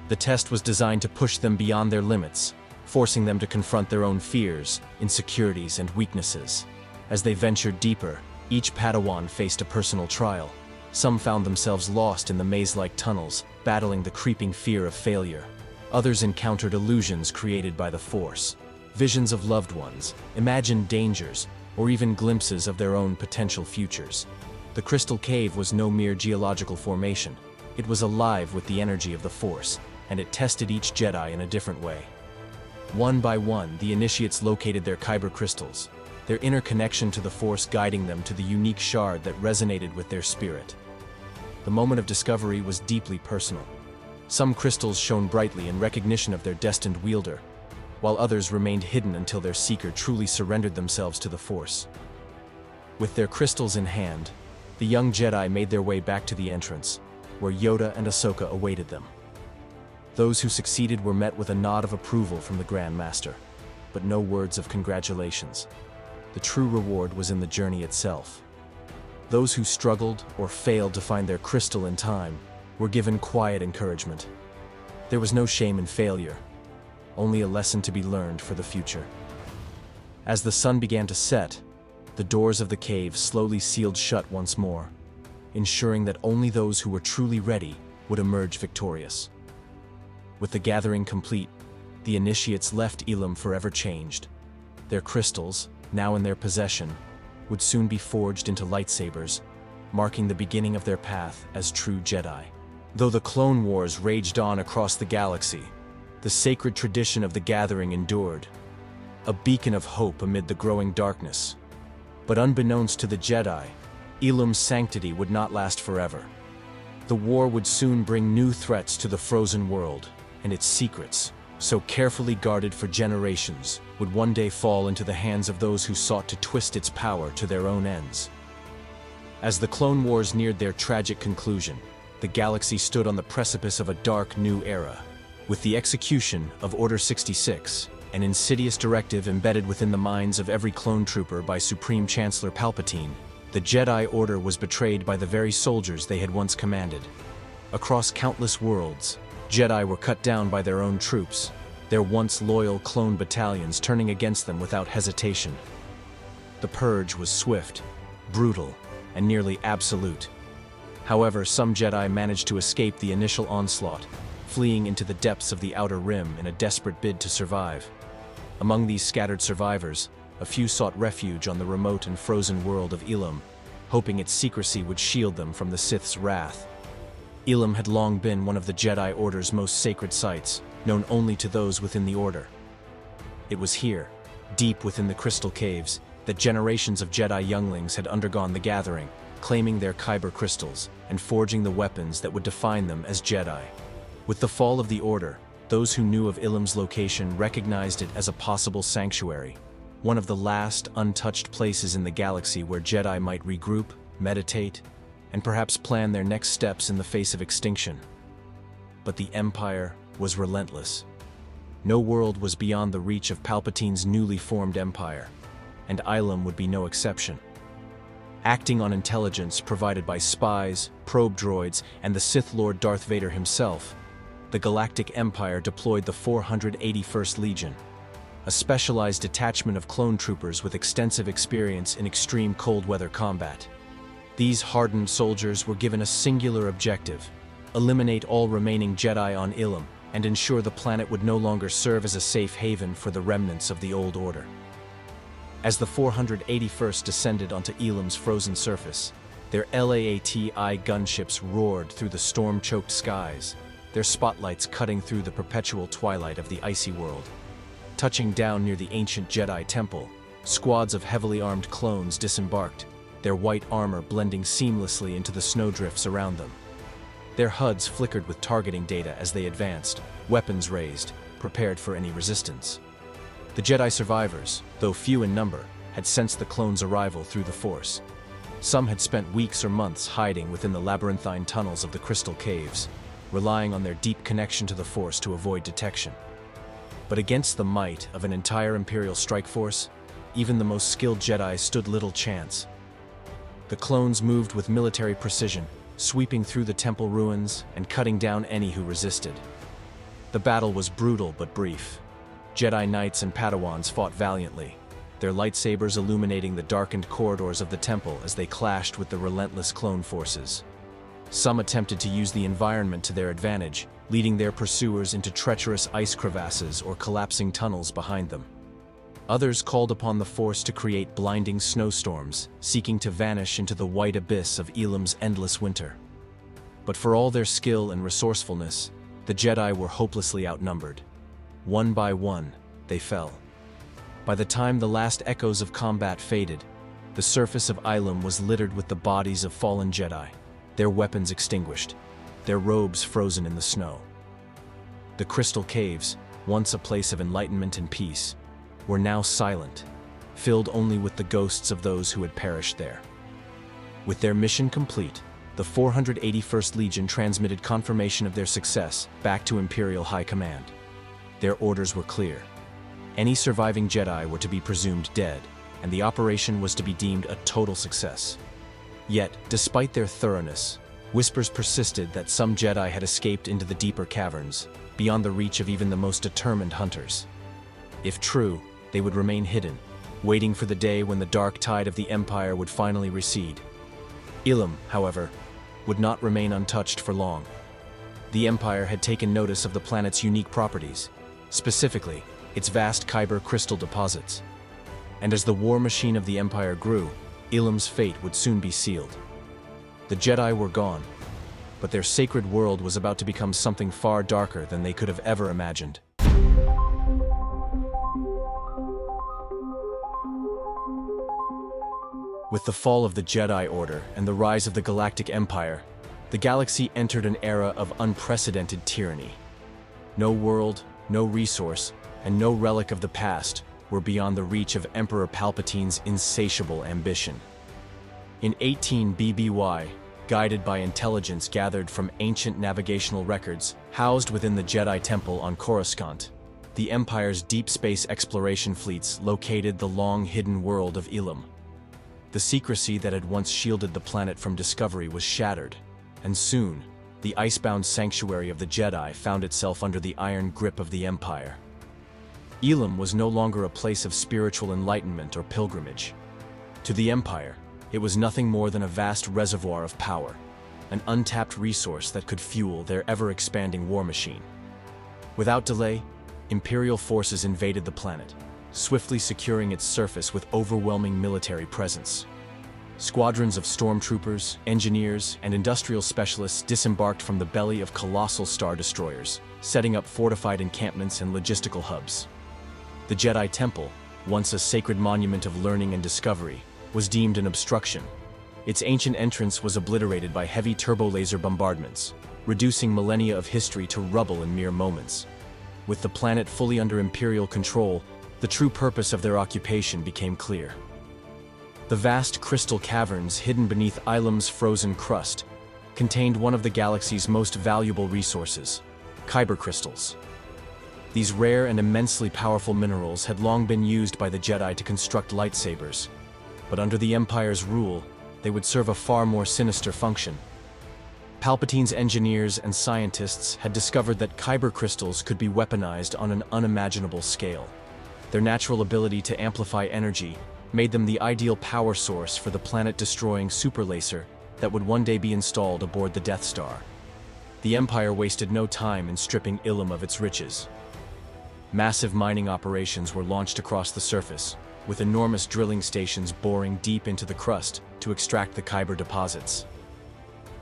The test was designed to push them beyond their limits, forcing them to confront their own fears, insecurities, and weaknesses. As they ventured deeper, each Padawan faced a personal trial. Some found themselves lost in the maze-like tunnels, battling the creeping fear of failure. Others encountered illusions created by the Force, visions of loved ones, imagined dangers, or even glimpses of their own potential futures. The Crystal Cave was no mere geological formation. It was alive with the energy of the Force, and it tested each Jedi in a different way. One by one, the initiates located their kyber crystals, their inner connection to the Force guiding them to the unique shard that resonated with their spirit. The moment of discovery was deeply personal. Some crystals shone brightly in recognition of their destined wielder, while others remained hidden until their seeker truly surrendered themselves to the Force. With their crystals in hand, the young Jedi made their way back to the entrance, where Yoda and Ahsoka awaited them. Those who succeeded were met with a nod of approval from the Grand Master, but no words of congratulations. The true reward was in the journey itself. Those who struggled or failed to find their crystal in time were given quiet encouragement. There was no shame in failure, only a lesson to be learned for the future. As the sun began to set, the doors of the cave slowly sealed shut once more, ensuring that only those who were truly ready would emerge victorious. With the gathering complete, the initiates left Ilum forever changed. Their crystals, now in their possession, would soon be forged into lightsabers, marking the beginning of their path as true Jedi. Though the Clone Wars raged on across the galaxy, the sacred tradition of the gathering endured, a beacon of hope amid the growing darkness. But unbeknownst to the Jedi, Ilum's sanctity would not last forever. The war would soon bring new threats to the frozen world, and its secrets, so carefully guarded for generations, would one day fall into the hands of those who sought to twist its power to their own ends. As the Clone Wars neared their tragic conclusion, the galaxy stood on the precipice of a dark new era. With the execution of Order 66, an insidious directive embedded within the minds of every clone trooper by Supreme Chancellor Palpatine, the Jedi Order was betrayed by the very soldiers they had once commanded. Across countless worlds, Jedi were cut down by their own troops, their once loyal clone battalions turning against them without hesitation. The purge was swift, brutal, and nearly absolute. However, some Jedi managed to escape the initial onslaught, fleeing into the depths of the Outer Rim in a desperate bid to survive. Among these scattered survivors, a few sought refuge on the remote and frozen world of Ilum, hoping its secrecy would shield them from the Sith's wrath. Ilum had long been one of the Jedi Order's most sacred sites, known only to those within the Order. It was here, deep within the Crystal Caves, that generations of Jedi younglings had undergone the gathering, claiming their kyber crystals and forging the weapons that would define them as Jedi. With the fall of the Order, those who knew of Ilum's location recognized it as a possible sanctuary, one of the last untouched places in the galaxy where Jedi might regroup, meditate, and perhaps plan their next steps in the face of extinction. But the Empire was relentless. No world was beyond the reach of Palpatine's newly formed empire, and Ilum would be no exception. Acting on intelligence provided by spies, probe droids, and the Sith Lord Darth Vader himself, the Galactic Empire deployed the 481st Legion, a specialized detachment of clone troopers with extensive experience in extreme cold-weather combat. These hardened soldiers were given a singular objective: eliminate all remaining Jedi on Ilum and ensure the planet would no longer serve as a safe haven for the remnants of the Old Order. As the 481st descended onto Ilum's frozen surface, their LAAT-I gunships roared through the storm-choked skies, their spotlights cutting through the perpetual twilight of the icy world. Touching down near the ancient Jedi temple, squads of heavily armed clones disembarked, their white armor blending seamlessly into the snowdrifts around them. Their HUDs flickered with targeting data as they advanced, weapons raised, prepared for any resistance. The Jedi survivors, though few in number, had sensed the clones' arrival through the Force. Some had spent weeks or months hiding within the labyrinthine tunnels of the crystal caves, relying on their deep connection to the Force to avoid detection. But against the might of an entire Imperial strike force, even the most skilled Jedi stood little chance. The clones moved with military precision, sweeping through the temple ruins and cutting down any who resisted. The battle was brutal but brief. Jedi Knights and Padawans fought valiantly, their lightsabers illuminating the darkened corridors of the temple as they clashed with the relentless clone forces. Some attempted to use the environment to their advantage, leading their pursuers into treacherous ice crevasses or collapsing tunnels behind them. Others called upon the Force to create blinding snowstorms, seeking to vanish into the white abyss of Ilum's endless winter. But for all their skill and resourcefulness, the Jedi were hopelessly outnumbered. One by one, they fell. By the time the last echoes of combat faded, the surface of Ilum was littered with the bodies of fallen Jedi, their weapons extinguished, their robes frozen in the snow. The crystal caves, once a place of enlightenment and peace, were now silent, filled only with the ghosts of those who had perished there. With their mission complete, the 481st Legion transmitted confirmation of their success back to Imperial High Command. Their orders were clear. Any surviving Jedi were to be presumed dead, and the operation was to be deemed a total success. Yet, despite their thoroughness, whispers persisted that some Jedi had escaped into the deeper caverns, beyond the reach of even the most determined hunters. If true, they would remain hidden, waiting for the day when the dark tide of the Empire would finally recede. Ilum, however, would not remain untouched for long. The Empire had taken notice of the planet's unique properties, specifically, its vast kyber crystal deposits. And as the war machine of the Empire grew, Ilum's fate would soon be sealed. The Jedi were gone, but their sacred world was about to become something far darker than they could have ever imagined. With the fall of the Jedi Order and the rise of the Galactic Empire, the galaxy entered an era of unprecedented tyranny. No world, no resource, and no relic of the past were beyond the reach of Emperor Palpatine's insatiable ambition. In 18 BBY, guided by intelligence gathered from ancient navigational records housed within the Jedi Temple on Coruscant, the Empire's deep space exploration fleets located the long-hidden world of Ilum. The secrecy that had once shielded the planet from discovery was shattered, and soon, the icebound sanctuary of the Jedi found itself under the iron grip of the Empire. Ilum was no longer a place of spiritual enlightenment or pilgrimage. To the Empire, it was nothing more than a vast reservoir of power, an untapped resource that could fuel their ever-expanding war machine. Without delay, Imperial forces invaded the planet, swiftly securing its surface with overwhelming military presence. Squadrons of stormtroopers, engineers, and industrial specialists disembarked from the belly of colossal star destroyers, setting up fortified encampments and logistical hubs. The Jedi Temple, once a sacred monument of learning and discovery, was deemed an obstruction, Its ancient entrance was obliterated by heavy turbo-laser bombardments, reducing millennia of history to rubble in mere moments. With the planet fully under Imperial control, the true purpose of their occupation became clear. The vast crystal caverns hidden beneath Ilum's frozen crust contained one of the galaxy's most valuable resources, kyber crystals. These rare and immensely powerful minerals had long been used by the Jedi to construct lightsabers, but under the Empire's rule, they would serve a far more sinister function. Palpatine's engineers and scientists had discovered that kyber crystals could be weaponized on an unimaginable scale. Their natural ability to amplify energy made them the ideal power source for the planet-destroying superlaser that would one day be installed aboard the Death Star. The Empire wasted no time in stripping Ilum of its riches. Massive mining operations were launched across the surface, with enormous drilling stations boring deep into the crust to extract the kyber deposits.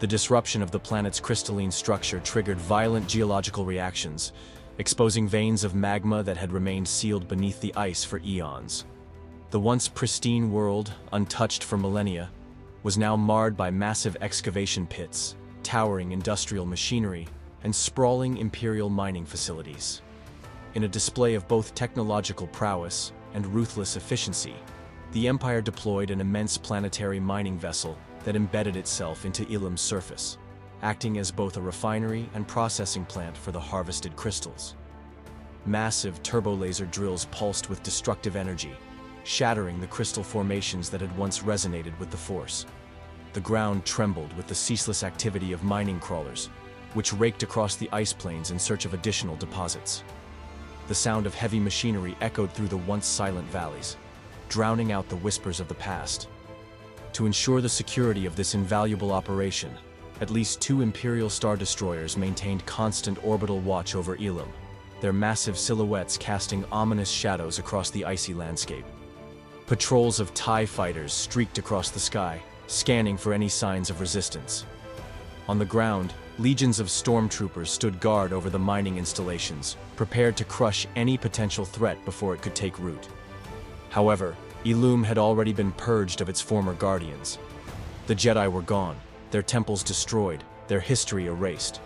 The disruption of the planet's crystalline structure triggered violent geological reactions, exposing veins of magma that had remained sealed beneath the ice for eons. The once pristine world, untouched for millennia, was now marred by massive excavation pits, towering industrial machinery, and sprawling Imperial mining facilities. In a display of both technological prowess and ruthless efficiency, the Empire deployed an immense planetary mining vessel that embedded itself into Ilum's surface, acting as both a refinery and processing plant for the harvested crystals. Massive turbo-laser drills pulsed with destructive energy, shattering the crystal formations that had once resonated with the Force. The ground trembled with the ceaseless activity of mining crawlers, which raked across the ice plains in search of additional deposits. The sound of heavy machinery echoed through the once silent valleys, drowning out the whispers of the past. To ensure the security of this invaluable operation, at least 2 Imperial Star Destroyers maintained constant orbital watch over Ilum, their massive silhouettes casting ominous shadows across the icy landscape. Patrols of TIE fighters streaked across the sky, scanning for any signs of resistance. On the ground, legions of stormtroopers stood guard over the mining installations, prepared to crush any potential threat before it could take root. However, Ilum had already been purged of its former guardians. The Jedi were gone, their temples destroyed, their history erased.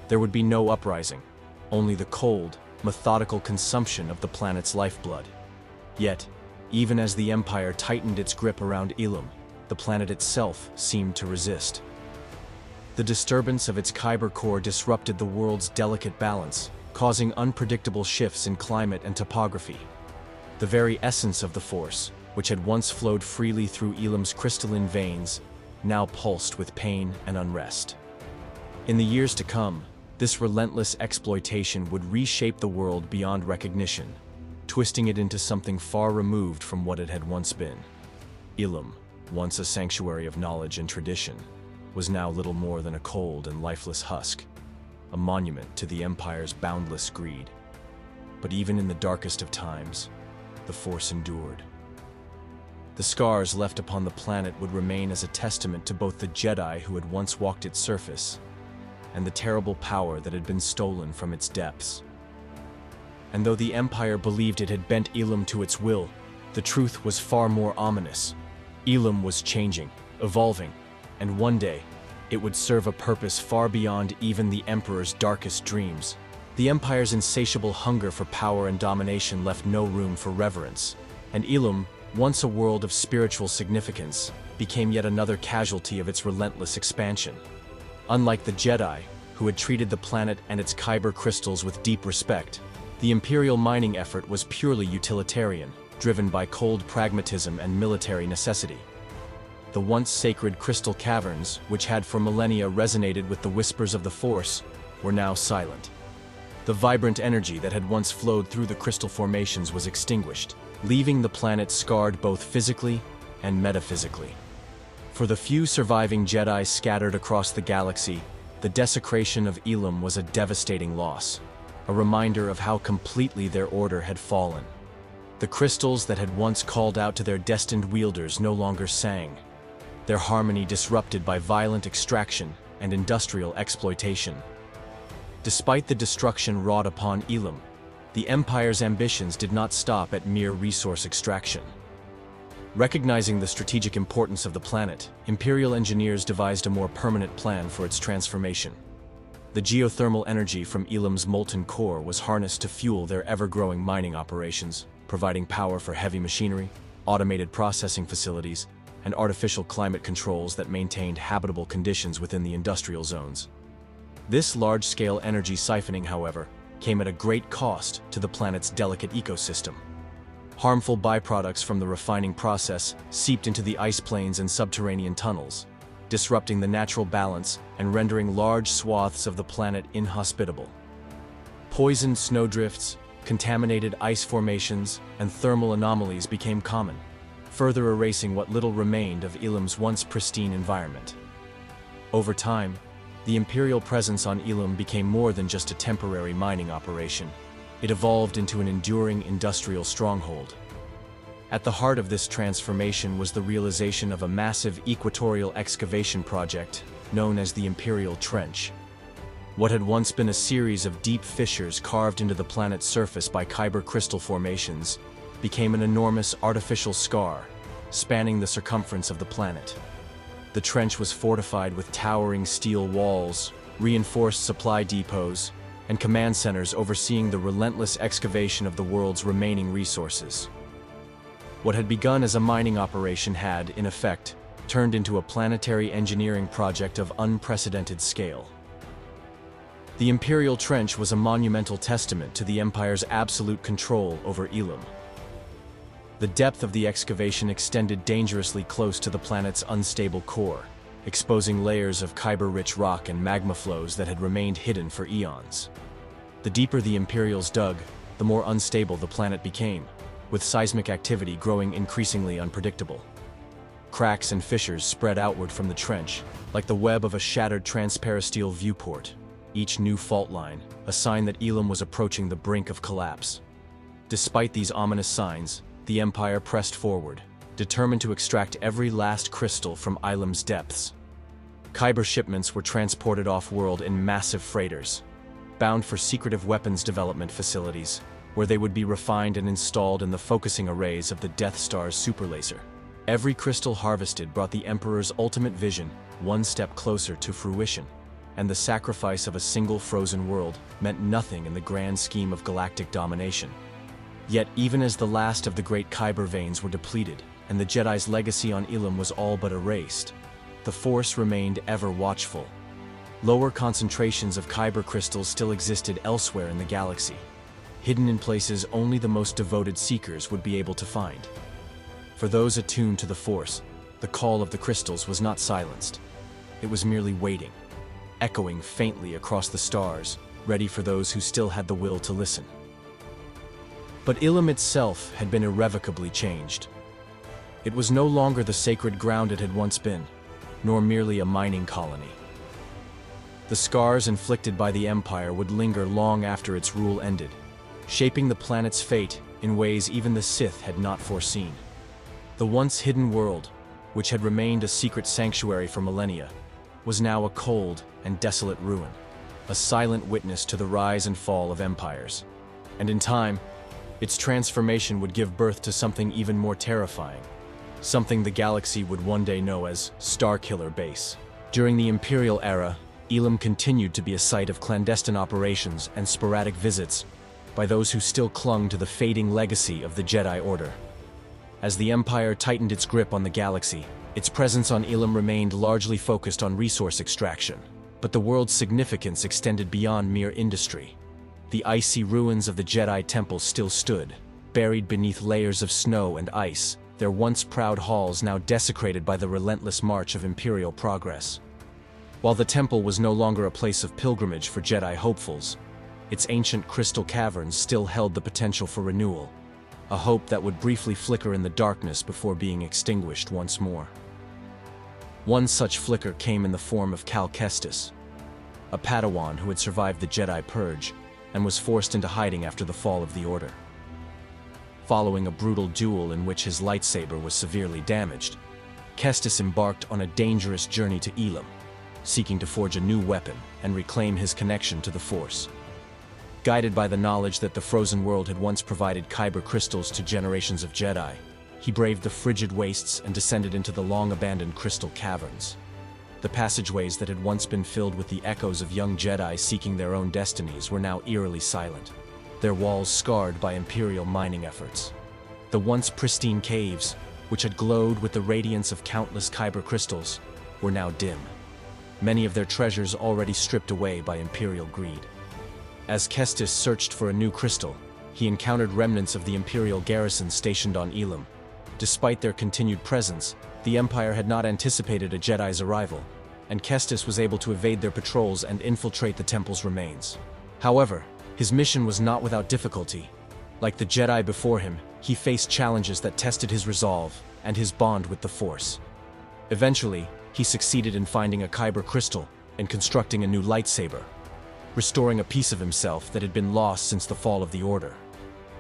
There would be no uprising, only the cold, methodical consumption of the planet's lifeblood. Yet, even as the Empire tightened its grip around Ilum, the planet itself seemed to resist. The disturbance of its kyber core disrupted the world's delicate balance, causing unpredictable shifts in climate and topography. The very essence of the Force, which had once flowed freely through Ilum's crystalline veins, now pulsed with pain and unrest. In the years to come, this relentless exploitation would reshape the world beyond recognition, twisting it into something far removed from what it had once been. Ilum, once a sanctuary of knowledge and tradition, was now little more than a cold and lifeless husk, a monument to the Empire's boundless greed. But even in the darkest of times, the Force endured. The scars left upon the planet would remain as a testament to both the Jedi who had once walked its surface and the terrible power that had been stolen from its depths. And though the Empire believed it had bent Ilum to its will, the truth was far more ominous. Ilum was changing, evolving, and one day, it would serve a purpose far beyond even the Emperor's darkest dreams. The Empire's insatiable hunger for power and domination left no room for reverence, and Ilum, once a world of spiritual significance, became yet another casualty of its relentless expansion. Unlike the Jedi, who had treated the planet and its kyber crystals with deep respect, the Imperial mining effort was purely utilitarian, driven by cold pragmatism and military necessity. The once sacred crystal caverns, which had for millennia resonated with the whispers of the Force, were now silent. The vibrant energy that had once flowed through the crystal formations was extinguished, leaving the planet scarred both physically and metaphysically. For the few surviving Jedi scattered across the galaxy, the desecration of Ilum was a devastating loss, a reminder of how completely their order had fallen. The crystals that had once called out to their destined wielders no longer sang, their harmony disrupted by violent extraction and industrial exploitation. Despite the destruction wrought upon Ilum, the Empire's ambitions did not stop at mere resource extraction. Recognizing the strategic importance of the planet, Imperial engineers devised a more permanent plan for its transformation. The geothermal energy from Ilum's molten core was harnessed to fuel their ever-growing mining operations, providing power for heavy machinery, automated processing facilities, and artificial climate controls that maintained habitable conditions within the industrial zones. This large-scale energy siphoning, however, came at a great cost to the planet's delicate ecosystem. Harmful byproducts from the refining process seeped into the ice plains and subterranean tunnels, disrupting the natural balance and rendering large swaths of the planet inhospitable. Poisoned snowdrifts, contaminated ice formations, and thermal anomalies became common, further erasing what little remained of Ilum's once pristine environment. Over time, the Imperial presence on Ilum became more than just a temporary mining operation. It evolved into an enduring industrial stronghold. At the heart of this transformation was the realization of a massive equatorial excavation project known as the Imperial Trench. What had once been a series of deep fissures carved into the planet's surface by kyber crystal formations became an enormous artificial scar, spanning the circumference of the planet. The trench was fortified with towering steel walls, reinforced supply depots, and command centers overseeing the relentless excavation of the world's remaining resources. What had begun as a mining operation had, in effect, turned into a planetary engineering project of unprecedented scale. The Imperial Trench was a monumental testament to the Empire's absolute control over Ilum. The depth of the excavation extended dangerously close to the planet's unstable core, exposing layers of kyber-rich rock and magma flows that had remained hidden for eons. The deeper the Imperials dug, the more unstable the planet became, with seismic activity growing increasingly unpredictable. Cracks and fissures spread outward from the trench, like the web of a shattered transparisteel viewport, each new fault line a sign that Ilum was approaching the brink of collapse. Despite these ominous signs, the Empire pressed forward, determined to extract every last crystal from Ilum's depths. Kyber shipments were transported off-world in massive freighters, bound for secretive weapons development facilities, where they would be refined and installed in the focusing arrays of the Death Star's superlaser. Every crystal harvested brought the Emperor's ultimate vision one step closer to fruition, and the sacrifice of a single frozen world meant nothing in the grand scheme of galactic domination. Yet even as the last of the great kyber veins were depleted, and the Jedi's legacy on Ilum was all but erased, the Force remained ever watchful. Lower concentrations of kyber crystals still existed elsewhere in the galaxy, hidden in places only the most devoted seekers would be able to find. For those attuned to the Force, the call of the crystals was not silenced. It was merely waiting, echoing faintly across the stars, ready for those who still had the will to listen. But Ilum itself had been irrevocably changed. It was no longer the sacred ground it had once been, nor merely a mining colony. The scars inflicted by the Empire would linger long after its rule ended, shaping the planet's fate in ways even the Sith had not foreseen. The once hidden world, which had remained a secret sanctuary for millennia, was now a cold and desolate ruin, a silent witness to the rise and fall of empires. And in time, its transformation would give birth to something even more terrifying, something the galaxy would one day know as Starkiller Base. During the Imperial Era, Ilum continued to be a site of clandestine operations and sporadic visits by those who still clung to the fading legacy of the Jedi Order. As the Empire tightened its grip on the galaxy, its presence on Ilum remained largely focused on resource extraction, but the world's significance extended beyond mere industry. The icy ruins of the Jedi Temple still stood, buried beneath layers of snow and ice, their once proud halls now desecrated by the relentless march of Imperial progress. While the temple was no longer a place of pilgrimage for Jedi hopefuls, its ancient crystal caverns still held the potential for renewal, a hope that would briefly flicker in the darkness before being extinguished once more. One such flicker came in the form of Cal Kestis, a Padawan who had survived the Jedi Purge and was forced into hiding after the fall of the Order. Following a brutal duel in which his lightsaber was severely damaged, Kestis embarked on a dangerous journey to Ilum, seeking to forge a new weapon and reclaim his connection to the Force. Guided by the knowledge that the frozen world had once provided kyber crystals to generations of Jedi, he braved the frigid wastes and descended into the long-abandoned crystal caverns. The passageways that had once been filled with the echoes of young Jedi seeking their own destinies were now eerily silent, their walls scarred by Imperial mining efforts. The once pristine caves, which had glowed with the radiance of countless kyber crystals, were now dim, many of their treasures already stripped away by Imperial greed. As Kestis searched for a new crystal, he encountered remnants of the Imperial garrison stationed on Ilum. Despite their continued presence, the Empire had not anticipated a Jedi's arrival, and Kestis was able to evade their patrols and infiltrate the temple's remains. However, his mission was not without difficulty. Like the Jedi before him, he faced challenges that tested his resolve and his bond with the Force. Eventually, he succeeded in finding a kyber crystal and constructing a new lightsaber, restoring a piece of himself that had been lost since the fall of the Order.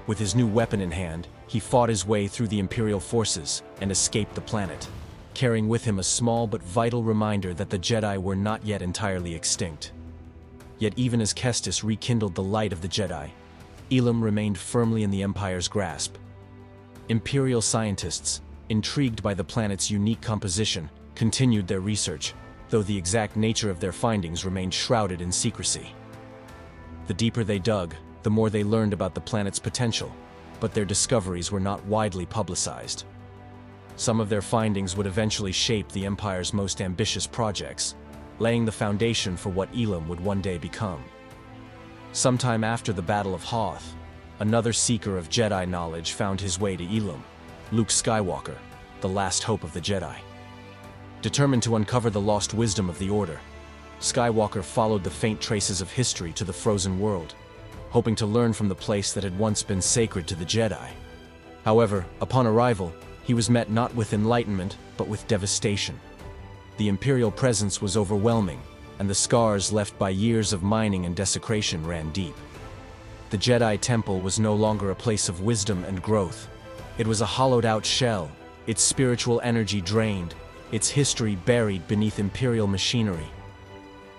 With his new weapon in hand, he fought his way through the Imperial forces and escaped the planet, carrying with him a small but vital reminder that the Jedi were not yet entirely extinct. Yet even as Kestis rekindled the light of the Jedi, Ilum remained firmly in the Empire's grasp. Imperial scientists, intrigued by the planet's unique composition, continued their research, though the exact nature of their findings remained shrouded in secrecy. The deeper they dug, the more they learned about the planet's potential, but their discoveries were not widely publicized. Some of their findings would eventually shape the Empire's most ambitious projects, laying the foundation for what Ilum would one day become. Sometime after the Battle of Hoth, another seeker of Jedi knowledge found his way to Ilum, Luke Skywalker, the last hope of the Jedi. Determined to uncover the lost wisdom of the Order, Skywalker followed the faint traces of history to the frozen world, hoping to learn from the place that had once been sacred to the Jedi. However, upon arrival, he was met not with enlightenment, but with devastation. The Imperial presence was overwhelming, and the scars left by years of mining and desecration ran deep. The Jedi Temple was no longer a place of wisdom and growth. It was a hollowed-out shell, its spiritual energy drained, its history buried beneath Imperial machinery.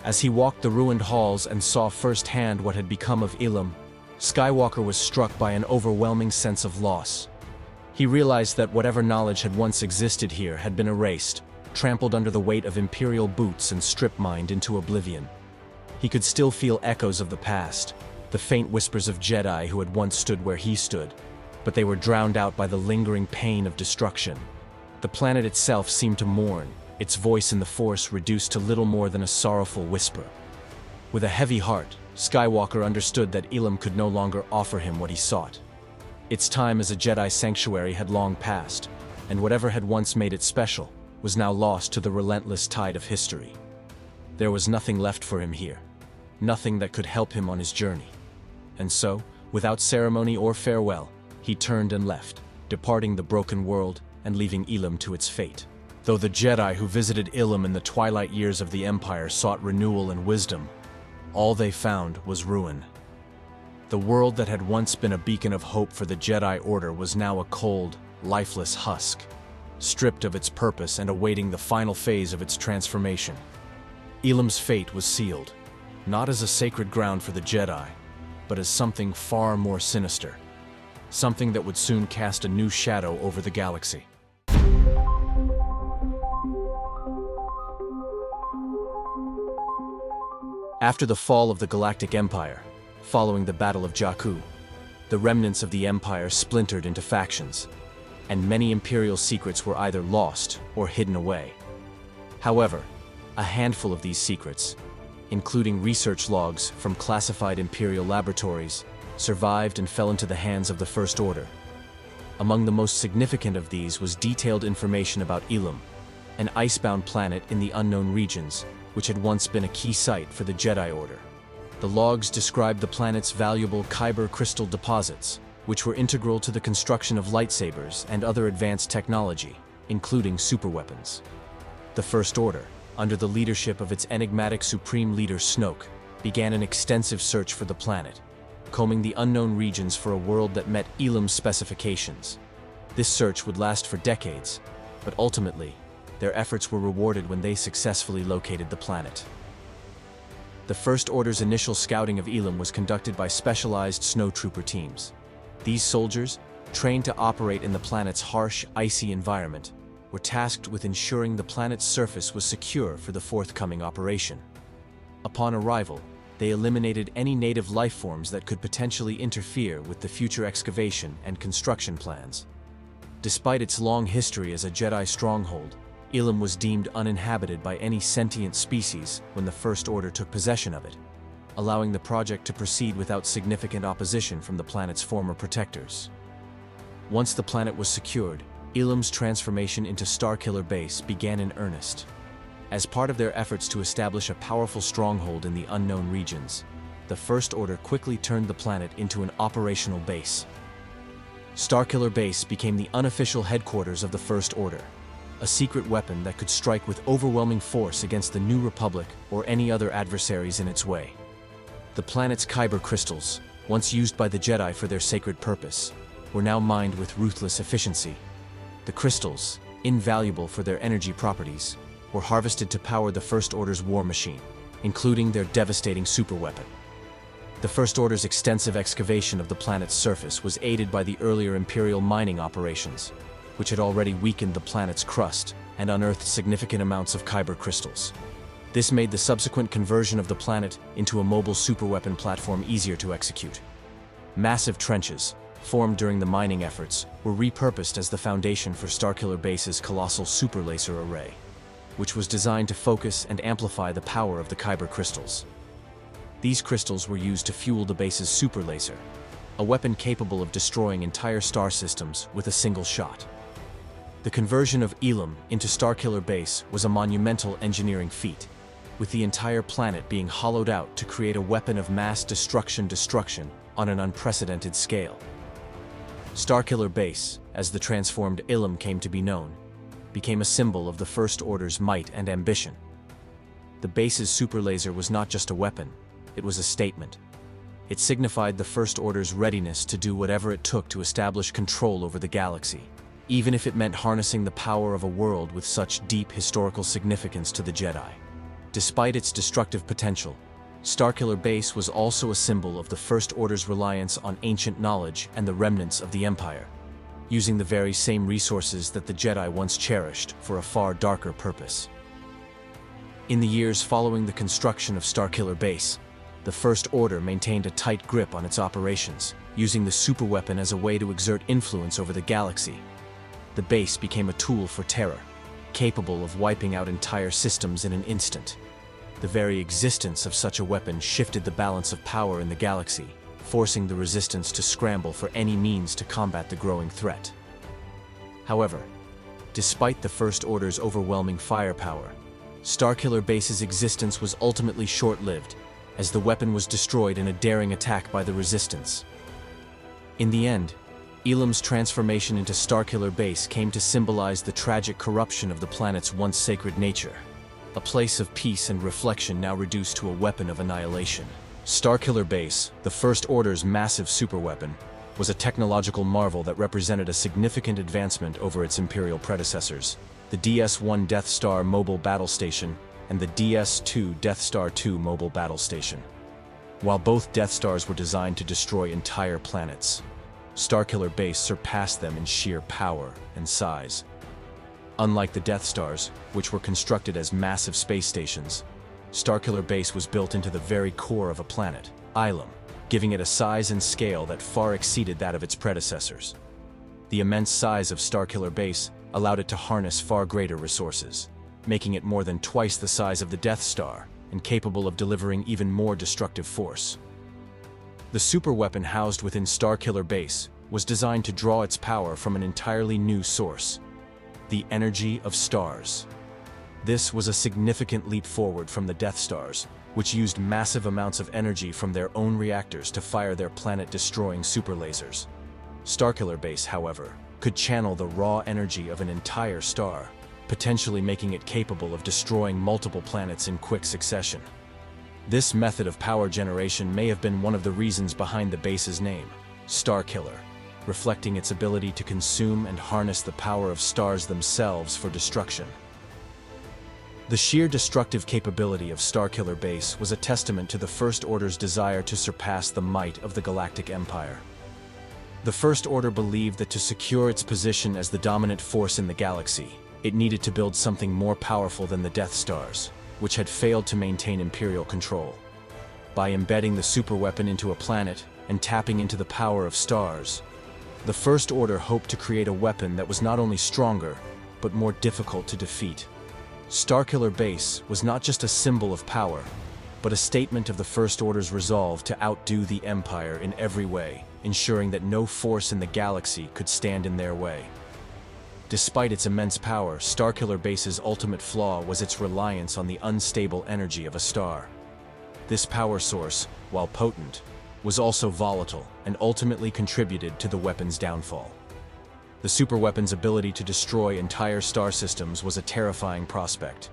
As he walked the ruined halls and saw firsthand what had become of Ilum, Skywalker was struck by an overwhelming sense of loss. He realized that whatever knowledge had once existed here had been erased, trampled under the weight of Imperial boots and strip-mined into oblivion. He could still feel echoes of the past, the faint whispers of Jedi who had once stood where he stood, but they were drowned out by the lingering pain of destruction. The planet itself seemed to mourn, its voice in the Force reduced to little more than a sorrowful whisper. With a heavy heart, Skywalker understood that Ilum could no longer offer him what he sought. Its time as a Jedi sanctuary had long passed, and whatever had once made it special was now lost to the relentless tide of history. There was nothing left for him here, nothing that could help him on his journey. And so, without ceremony or farewell, he turned and left, departing the broken world and leaving Ilum to its fate. Though the Jedi who visited Ilum in the twilight years of the Empire sought renewal and wisdom, all they found was ruin. The world that had once been a beacon of hope for the Jedi Order was now a cold, lifeless husk, stripped of its purpose and awaiting the final phase of its transformation. Ilum's fate was sealed, not as a sacred ground for the Jedi, but as something far more sinister, something that would soon cast a new shadow over the galaxy. After the fall of the Galactic Empire, following the Battle of Jakku, the remnants of the Empire splintered into factions, and many Imperial secrets were either lost or hidden away. However, a handful of these secrets, including research logs from classified Imperial laboratories, survived and fell into the hands of the First Order. Among the most significant of these was detailed information about Ilum, an icebound planet in the unknown regions, which had once been a key site for the Jedi Order. The logs described the planet's valuable kyber crystal deposits, which were integral to the construction of lightsabers and other advanced technology, including superweapons. The First Order, under the leadership of its enigmatic Supreme Leader Snoke, began an extensive search for the planet, combing the unknown regions for a world that met Ilum's specifications. This search would last for decades, but ultimately, their efforts were rewarded when they successfully located the planet. The First Order's initial scouting of Ilum was conducted by specialized snowtrooper teams. These soldiers, trained to operate in the planet's harsh, icy environment, were tasked with ensuring the planet's surface was secure for the forthcoming operation. Upon arrival, they eliminated any native life forms that could potentially interfere with the future excavation and construction plans. Despite its long history as a Jedi stronghold, Ilum was deemed uninhabited by any sentient species when the First Order took possession of it, allowing the project to proceed without significant opposition from the planet's former protectors. Once the planet was secured, Ilum's transformation into Starkiller Base began in earnest. As part of their efforts to establish a powerful stronghold in the unknown regions, the First Order quickly turned the planet into an operational base. Starkiller Base became the unofficial headquarters of the First Order, a secret weapon that could strike with overwhelming force against the New Republic or any other adversaries in its way. The planet's kyber crystals, once used by the Jedi for their sacred purpose, were now mined with ruthless efficiency. The crystals, invaluable for their energy properties, were harvested to power the First Order's war machine, including their devastating superweapon. The First Order's extensive excavation of the planet's surface was aided by the earlier Imperial mining operations, which had already weakened the planet's crust and unearthed significant amounts of kyber crystals. This made the subsequent conversion of the planet into a mobile superweapon platform easier to execute. Massive trenches, formed during the mining efforts, were repurposed as the foundation for Starkiller Base's colossal super laser array, which was designed to focus and amplify the power of the kyber crystals. These crystals were used to fuel the base's super laser, a weapon capable of destroying entire star systems with a single shot. The conversion of Ilum into Starkiller Base was a monumental engineering feat, with the entire planet being hollowed out to create a weapon of mass destruction on an unprecedented scale. Starkiller Base, as the transformed Ilum came to be known, became a symbol of the First Order's might and ambition. The base's super laser was not just a weapon, it was a statement. It signified the First Order's readiness to do whatever it took to establish control over the galaxy, even if it meant harnessing the power of a world with such deep historical significance to the Jedi. Despite its destructive potential, Starkiller Base was also a symbol of the First Order's reliance on ancient knowledge and the remnants of the Empire, using the very same resources that the Jedi once cherished for a far darker purpose. In the years following the construction of Starkiller Base, the First Order maintained a tight grip on its operations, using the superweapon as a way to exert influence over the galaxy. The base became a tool for terror, capable of wiping out entire systems in an instant. The very existence of such a weapon shifted the balance of power in the galaxy, forcing the resistance to scramble for any means to combat the growing threat. However, despite the First Order's overwhelming firepower, Starkiller Base's existence was ultimately short-lived, as the weapon was destroyed in a daring attack by the Resistance. In the end, Ilum's transformation into Starkiller Base came to symbolize the tragic corruption of the planet's once sacred nature, a place of peace and reflection now reduced to a weapon of annihilation. Starkiller Base, the First Order's massive superweapon, was a technological marvel that represented a significant advancement over its Imperial predecessors, the DS-1 Death Star Mobile Battle Station and the DS-2 Death Star 2 Mobile Battle Station. While both Death Stars were designed to destroy entire planets, Starkiller Base surpassed them in sheer power and size. Unlike the Death Stars, which were constructed as massive space stations, Starkiller Base was built into the very core of a planet, Ilum, giving it a size and scale that far exceeded that of its predecessors. The immense size of Starkiller Base allowed it to harness far greater resources, making it more than twice the size of the Death Star and capable of delivering even more destructive force. The superweapon housed within Starkiller Base was designed to draw its power from an entirely new source: the energy of stars. This was a significant leap forward from the Death Stars, which used massive amounts of energy from their own reactors to fire their planet-destroying super lasers. Starkiller Base, however, could channel the raw energy of an entire star, potentially making it capable of destroying multiple planets in quick succession. This method of power generation may have been one of the reasons behind the base's name, Starkiller, reflecting its ability to consume and harness the power of stars themselves for destruction. The sheer destructive capability of Starkiller Base was a testament to the First Order's desire to surpass the might of the Galactic Empire. The First Order believed that to secure its position as the dominant force in the galaxy, it needed to build something more powerful than the Death Stars, which had failed to maintain Imperial control. By embedding the superweapon into a planet and tapping into the power of stars, the First Order hoped to create a weapon that was not only stronger, but more difficult to defeat. Starkiller Base was not just a symbol of power, but a statement of the First Order's resolve to outdo the Empire in every way, ensuring that no force in the galaxy could stand in their way. Despite its immense power, Starkiller Base's ultimate flaw was its reliance on the unstable energy of a star. This power source, while potent, was also volatile and ultimately contributed to the weapon's downfall. The superweapon's ability to destroy entire star systems was a terrifying prospect,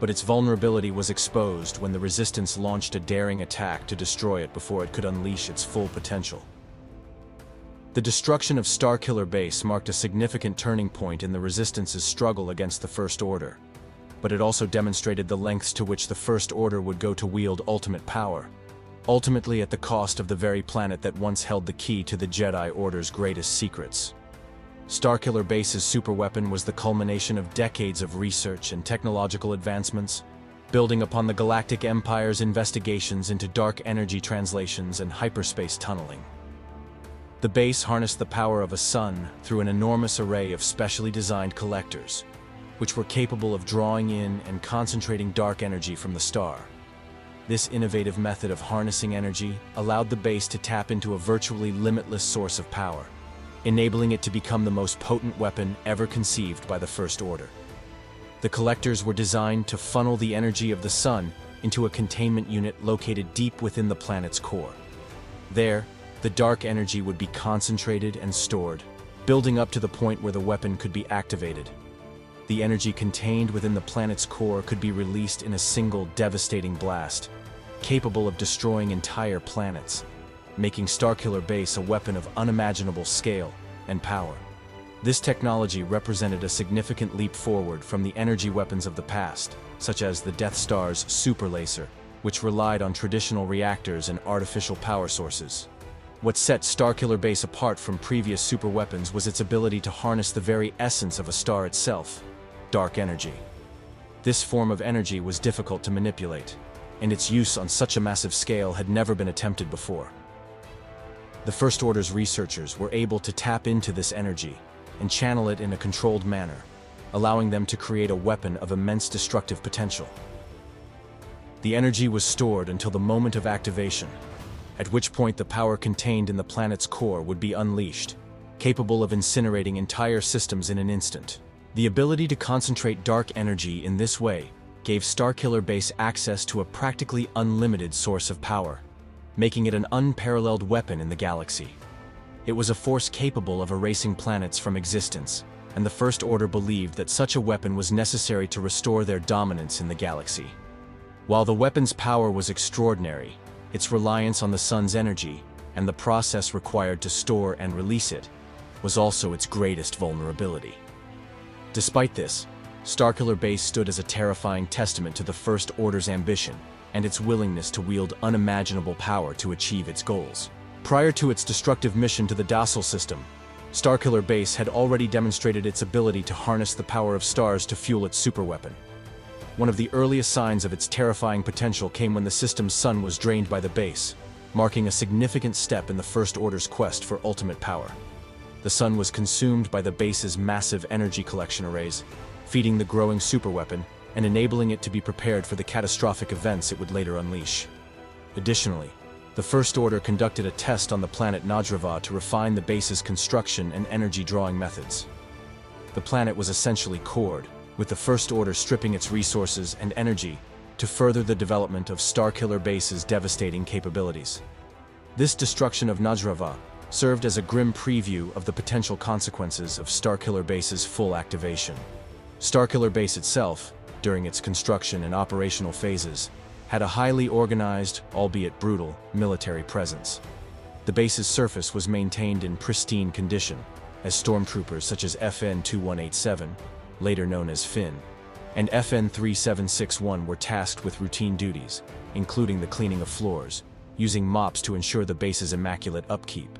but its vulnerability was exposed when the Resistance launched a daring attack to destroy it before it could unleash its full potential. The destruction of Starkiller Base marked a significant turning point in the Resistance's struggle against the First Order, but it also demonstrated the lengths to which the First Order would go to wield ultimate power, ultimately at the cost of the very planet that once held the key to the Jedi Order's greatest secrets. Starkiller Base's superweapon was the culmination of decades of research and technological advancements, building upon the Galactic Empire's investigations into dark energy translations and hyperspace tunneling. The base harnessed the power of a sun through an enormous array of specially designed collectors, which were capable of drawing in and concentrating dark energy from the star. This innovative method of harnessing energy allowed the base to tap into a virtually limitless source of power, enabling it to become the most potent weapon ever conceived by the First Order. The collectors were designed to funnel the energy of the sun into a containment unit located deep within the planet's core. There, the dark energy would be concentrated and stored, building up to the point where the weapon could be activated. The energy contained within the planet's core could be released in a single devastating blast, capable of destroying entire planets, making Starkiller Base a weapon of unimaginable scale and power. This technology represented a significant leap forward from the energy weapons of the past, such as the Death Star's super laser, which relied on traditional reactors and artificial power sources. What set Starkiller Base apart from previous superweapons was its ability to harness the very essence of a star itself, dark energy. This form of energy was difficult to manipulate, and its use on such a massive scale had never been attempted before. The First Order's researchers were able to tap into this energy and channel it in a controlled manner, allowing them to create a weapon of immense destructive potential. The energy was stored until the moment of activation, at which point the power contained in the planet's core would be unleashed, capable of incinerating entire systems in an instant. The ability to concentrate dark energy in this way gave Starkiller Base access to a practically unlimited source of power, making it an unparalleled weapon in the galaxy. It was a force capable of erasing planets from existence, and the First Order believed that such a weapon was necessary to restore their dominance in the galaxy. While the weapon's power was extraordinary, its reliance on the sun's energy, and the process required to store and release it, was also its greatest vulnerability. Despite this, Starkiller Base stood as a terrifying testament to the First Order's ambition and its willingness to wield unimaginable power to achieve its goals. Prior to its destructive mission to the Docile system, Starkiller Base had already demonstrated its ability to harness the power of stars to fuel its superweapon. One of the earliest signs of its terrifying potential came when the system's sun was drained by the base, marking a significant step in the First Order's quest for ultimate power. The sun was consumed by the base's massive energy collection arrays, feeding the growing superweapon and enabling it to be prepared for the catastrophic events it would later unleash. Additionally, the First Order conducted a test on the planet Nadrava to refine the base's construction and energy drawing methods. The planet was essentially cored, with the First Order stripping its resources and energy to further the development of Starkiller Base's devastating capabilities. This destruction of Nadrava served as a grim preview of the potential consequences of Starkiller Base's full activation. Starkiller Base itself, during its construction and operational phases, had a highly organized, albeit brutal, military presence. The base's surface was maintained in pristine condition, as stormtroopers such as FN-2187, later known as Finn, and FN-3761 were tasked with routine duties, including the cleaning of floors, using mops to ensure the base's immaculate upkeep.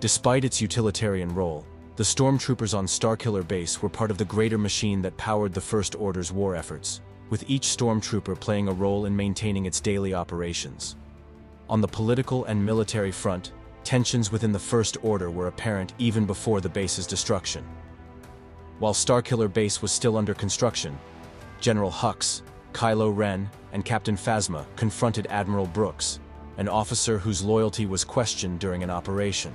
Despite its utilitarian role, the stormtroopers on Starkiller Base were part of the greater machine that powered the First Order's war efforts, with each stormtrooper playing a role in maintaining its daily operations. On the political and military front, tensions within the First Order were apparent even before the base's destruction. While Starkiller Base was still under construction, General Hux, Kylo Ren, and Captain Phasma confronted Admiral Brooks, an officer whose loyalty was questioned during an operation.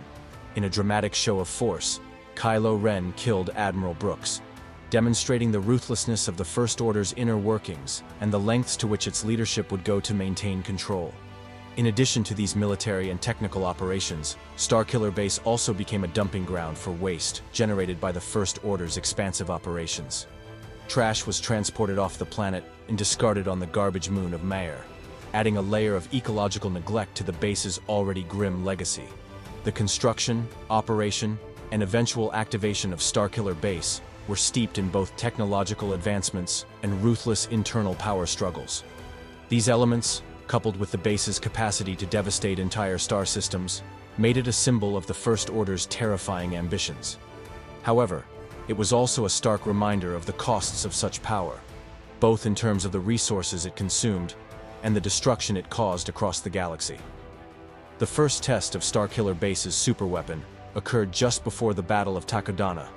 In a dramatic show of force, Kylo Ren killed Admiral Brooks, demonstrating the ruthlessness of the First Order's inner workings and the lengths to which its leadership would go to maintain control. In addition to these military and technical operations, Starkiller Base also became a dumping ground for waste generated by the First Order's expansive operations. Trash was transported off the planet and discarded on the garbage moon of Mare, adding a layer of ecological neglect to the base's already grim legacy. The construction, operation, and eventual activation of Starkiller Base were steeped in both technological advancements and ruthless internal power struggles. These elements, coupled with the base's capacity to devastate entire star systems, made it a symbol of the First Order's terrifying ambitions. However, it was also a stark reminder of the costs of such power, both in terms of the resources it consumed and the destruction it caused across the galaxy. The first test of Starkiller Base's superweapon occurred just before the Battle of Takodana,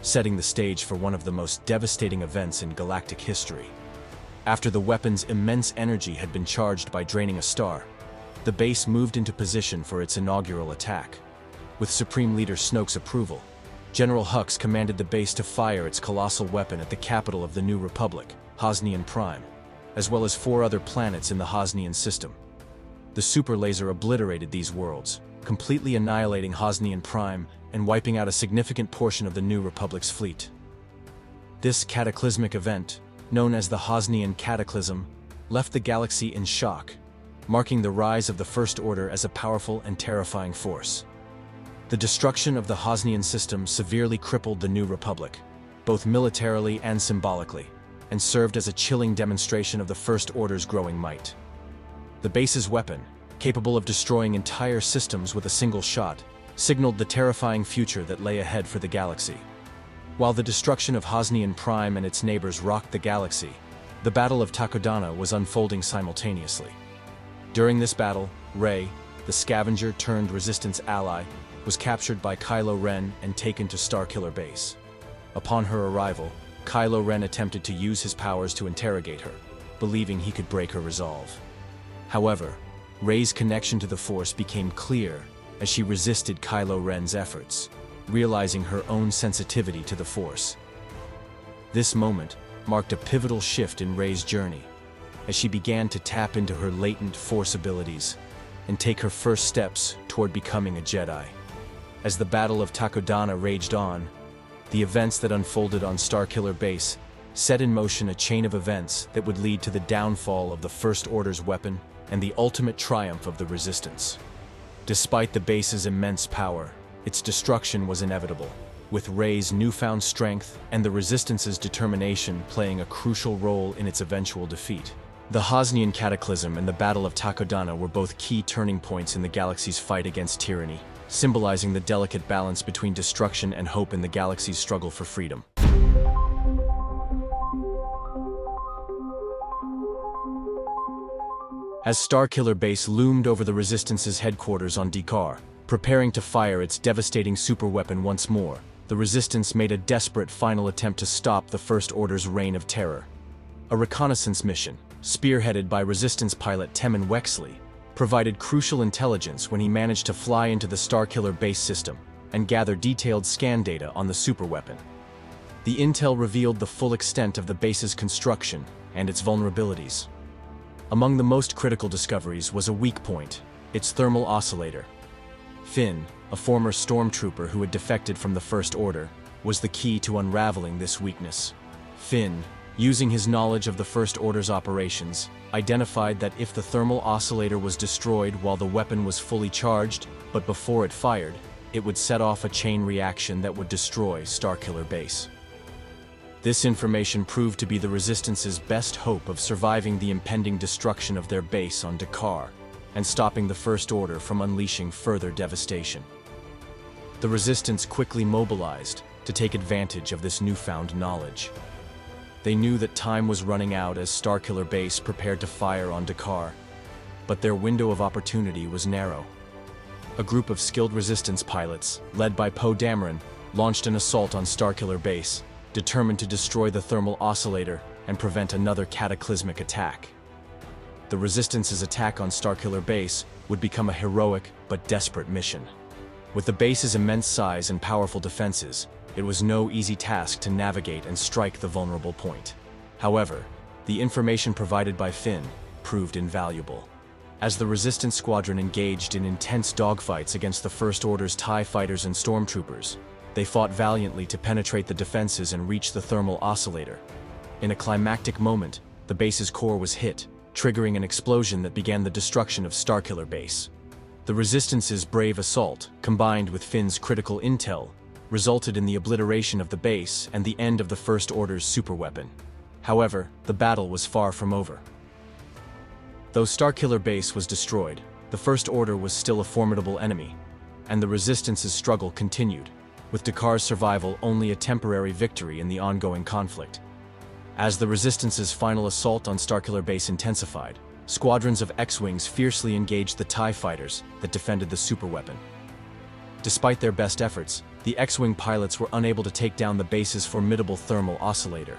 setting the stage for one of the most devastating events in galactic history. After the weapon's immense energy had been charged by draining a star, the base moved into position for its inaugural attack. With Supreme Leader Snoke's approval, General Hux commanded the base to fire its colossal weapon at the capital of the New Republic, Hosnian Prime, as well as 4 other planets in the Hosnian system. The super laser obliterated these worlds, completely annihilating Hosnian Prime and wiping out a significant portion of the New Republic's fleet. This cataclysmic event, known as the Hosnian Cataclysm, left the galaxy in shock, marking the rise of the First Order as a powerful and terrifying force. The destruction of the Hosnian system severely crippled the New Republic, both militarily and symbolically, and served as a chilling demonstration of the First Order's growing might. The base's weapon, capable of destroying entire systems with a single shot, signaled the terrifying future that lay ahead for the galaxy. While the destruction of Hosnian Prime and its neighbors rocked the galaxy, the Battle of Takodana was unfolding simultaneously. During this battle, Rey, the scavenger-turned-resistance ally, was captured by Kylo Ren and taken to Starkiller Base. Upon her arrival, Kylo Ren attempted to use his powers to interrogate her, believing he could break her resolve. However, Rey's connection to the Force became clear as she resisted Kylo Ren's efforts, realizing her own sensitivity to the Force. This moment marked a pivotal shift in Rey's journey, as she began to tap into her latent Force abilities and take her first steps toward becoming a Jedi. As the Battle of Takodana raged on, the events that unfolded on Starkiller Base set in motion a chain of events that would lead to the downfall of the First Order's weapon and the ultimate triumph of the Resistance. Despite the base's immense power, its destruction was inevitable, with Rey's newfound strength and the Resistance's determination playing a crucial role in its eventual defeat. The Hosnian Cataclysm and the Battle of Takodana were both key turning points in the galaxy's fight against tyranny, symbolizing the delicate balance between destruction and hope in the galaxy's struggle for freedom. As Starkiller Base loomed over the Resistance's headquarters on D'Qar, preparing to fire its devastating superweapon once more, the Resistance made a desperate final attempt to stop the First Order's reign of terror. A reconnaissance mission, spearheaded by Resistance pilot Temmin Wexley, provided crucial intelligence when he managed to fly into the Starkiller Base system and gather detailed scan data on the superweapon. The intel revealed the full extent of the base's construction and its vulnerabilities. Among the most critical discoveries was a weak point, its thermal oscillator. Finn, a former stormtrooper who had defected from the First Order, was the key to unraveling this weakness. Finn, using his knowledge of the First Order's operations, identified that if the thermal oscillator was destroyed while the weapon was fully charged, but before it fired, it would set off a chain reaction that would destroy Starkiller Base. This information proved to be the Resistance's best hope of surviving the impending destruction of their base on D'Qar and stopping the First Order from unleashing further devastation. The Resistance quickly mobilized to take advantage of this newfound knowledge. They knew that time was running out as Starkiller Base prepared to fire on Dakar, but their window of opportunity was narrow. A group of skilled Resistance pilots, led by Poe Dameron, launched an assault on Starkiller Base, determined to destroy the thermal oscillator and prevent another cataclysmic attack. The Resistance's attack on Starkiller Base would become a heroic but desperate mission. With the base's immense size and powerful defenses, it was no easy task to navigate and strike the vulnerable point. However, the information provided by Finn proved invaluable. As the Resistance squadron engaged in intense dogfights against the First Order's TIE fighters and stormtroopers, they fought valiantly to penetrate the defenses and reach the thermal oscillator. In a climactic moment, the base's core was hit, triggering an explosion that began the destruction of Starkiller Base. The Resistance's brave assault, combined with Finn's critical intel, resulted in the obliteration of the base and the end of the First Order's superweapon. However, the battle was far from over. Though Starkiller Base was destroyed, the First Order was still a formidable enemy, and the Resistance's struggle continued, with Dakar's survival only a temporary victory in the ongoing conflict. As the Resistance's final assault on Starkiller Base intensified, squadrons of X-Wings fiercely engaged the TIE fighters that defended the superweapon. Despite their best efforts, the X-Wing pilots were unable to take down the base's formidable thermal oscillator.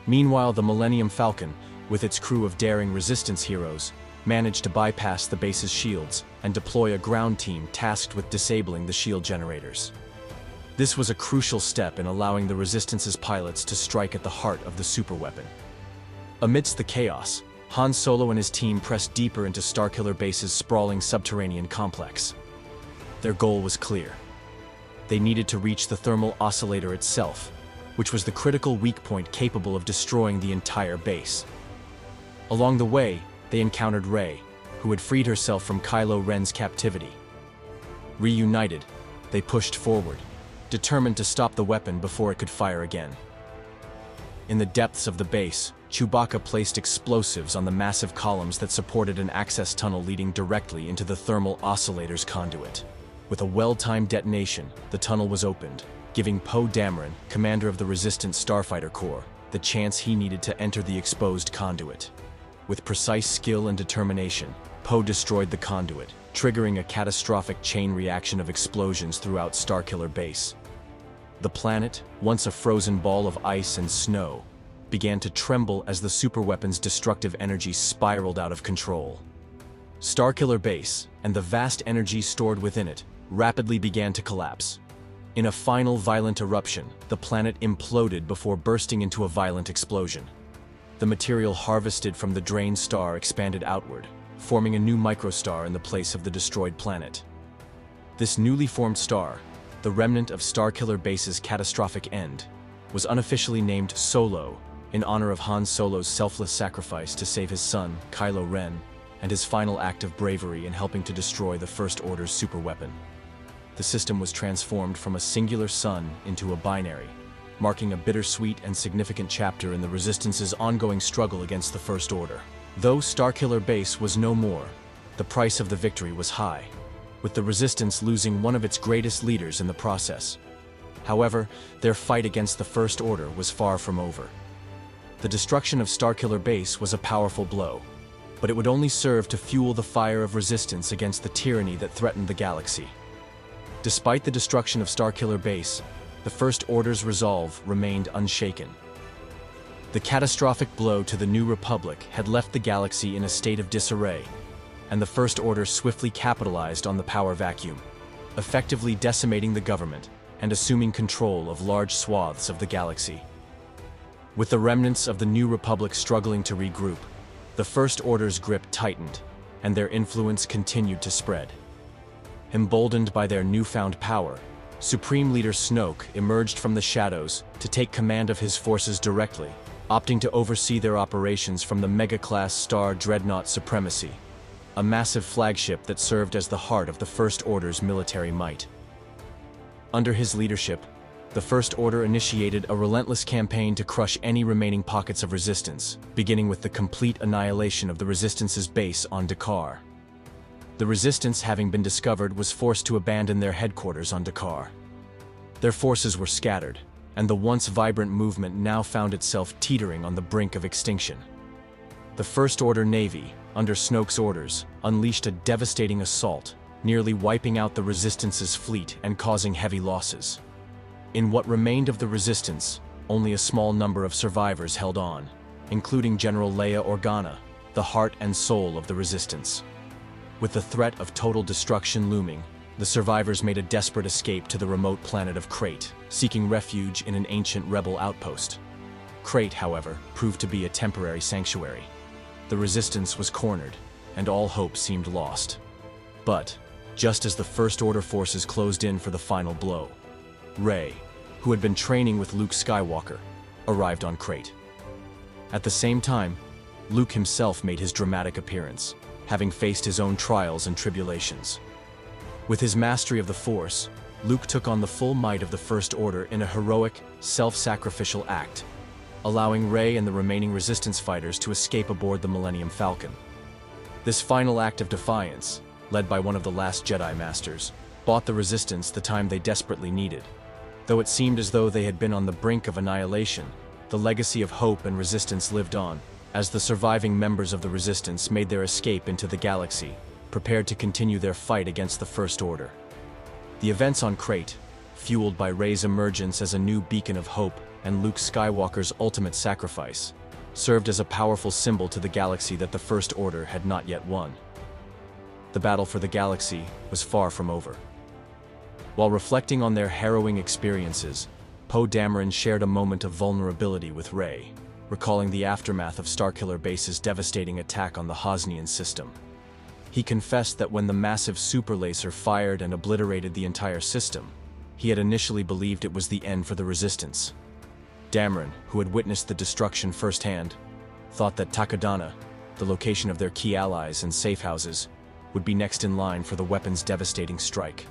Meanwhile, the Millennium Falcon, with its crew of daring Resistance heroes, managed to bypass the base's shields and deploy a ground team tasked with disabling the shield generators. This was a crucial step in allowing the Resistance's pilots to strike at the heart of the superweapon. Amidst the chaos, Han Solo and his team pressed deeper into Starkiller Base's sprawling subterranean complex. Their goal was clear. They needed to reach the thermal oscillator itself, which was the critical weak point capable of destroying the entire base. Along the way, they encountered Rey, who had freed herself from Kylo Ren's captivity. Reunited, they pushed forward, determined to stop the weapon before it could fire again. In the depths of the base, Chewbacca placed explosives on the massive columns that supported an access tunnel leading directly into the thermal oscillator's conduit. With a well-timed detonation, the tunnel was opened, giving Poe Dameron, commander of the Resistance Starfighter Corps, the chance he needed to enter the exposed conduit. With precise skill and determination, Poe destroyed the conduit, triggering a catastrophic chain reaction of explosions throughout Starkiller Base. The planet, once a frozen ball of ice and snow, began to tremble as the superweapon's destructive energy spiraled out of control. Starkiller Base, and the vast energy stored within it, rapidly began to collapse. In a final violent eruption, the planet imploded before bursting into a violent explosion. The material harvested from the drained star expanded outward, forming a new microstar in the place of the destroyed planet. This newly formed star, the remnant of Starkiller Base's catastrophic end, was unofficially named Solo, in honor of Han Solo's selfless sacrifice to save his son, Kylo Ren, and his final act of bravery in helping to destroy the First Order's superweapon. The system was transformed from a singular sun into a binary, marking a bittersweet and significant chapter in the Resistance's ongoing struggle against the First Order. Though Starkiller Base was no more, the price of the victory was high, with the Resistance losing one of its greatest leaders in the process. However, their fight against the First Order was far from over. The destruction of Starkiller Base was a powerful blow, but it would only serve to fuel the fire of resistance against the tyranny that threatened the galaxy. Despite the destruction of Starkiller Base, the First Order's resolve remained unshaken. The catastrophic blow to the New Republic had left the galaxy in a state of disarray, and the First Order swiftly capitalized on the power vacuum, effectively decimating the government and assuming control of large swaths of the galaxy. With the remnants of the New Republic struggling to regroup, the First Order's grip tightened, and their influence continued to spread. Emboldened by their newfound power, Supreme Leader Snoke emerged from the shadows to take command of his forces directly, opting to oversee their operations from the mega-class Star Dreadnought Supremacy, a massive flagship that served as the heart of the First Order's military might. Under his leadership, the First Order initiated a relentless campaign to crush any remaining pockets of resistance, beginning with the complete annihilation of the Resistance's base on Dakar. The Resistance, having been discovered, was forced to abandon their headquarters on Dakar. Their forces were scattered, and the once vibrant movement now found itself teetering on the brink of extinction. The First Order Navy, under Snoke's orders, unleashed a devastating assault, nearly wiping out the Resistance's fleet and causing heavy losses. In what remained of the Resistance, only a small number of survivors held on, including General Leia Organa, the heart and soul of the Resistance. With the threat of total destruction looming, the survivors made a desperate escape to the remote planet of Crate, seeking refuge in an ancient rebel outpost. Crate, however, proved to be a temporary sanctuary. The Resistance was cornered, and all hope seemed lost. But, just as the First Order forces closed in for the final blow, Rey, who had been training with Luke Skywalker, arrived on Crate. At the same time, Luke himself made his dramatic appearance, having faced his own trials and tribulations. With his mastery of the Force, Luke took on the full might of the First Order in a heroic, self-sacrificial act, allowing Rey and the remaining Resistance fighters to escape aboard the Millennium Falcon. This final act of defiance, led by one of the last Jedi Masters, bought the Resistance the time they desperately needed. Though it seemed as though they had been on the brink of annihilation, the legacy of hope and resistance lived on, as the surviving members of the Resistance made their escape into the galaxy, prepared to continue their fight against the First Order. The events on Crate, fueled by Rey's emergence as a new beacon of hope and Luke Skywalker's ultimate sacrifice, served as a powerful symbol to the galaxy that the First Order had not yet won. The battle for the galaxy was far from over. While reflecting on their harrowing experiences, Poe Dameron shared a moment of vulnerability with Rey, recalling the aftermath of Starkiller Base's devastating attack on the Hosnian system. He confessed that when the massive super laser fired and obliterated the entire system, he had initially believed it was the end for the Resistance. Dameron, who had witnessed the destruction firsthand, thought that Takodana, the location of their key allies and safe houses, would be next in line for the weapon's devastating strike.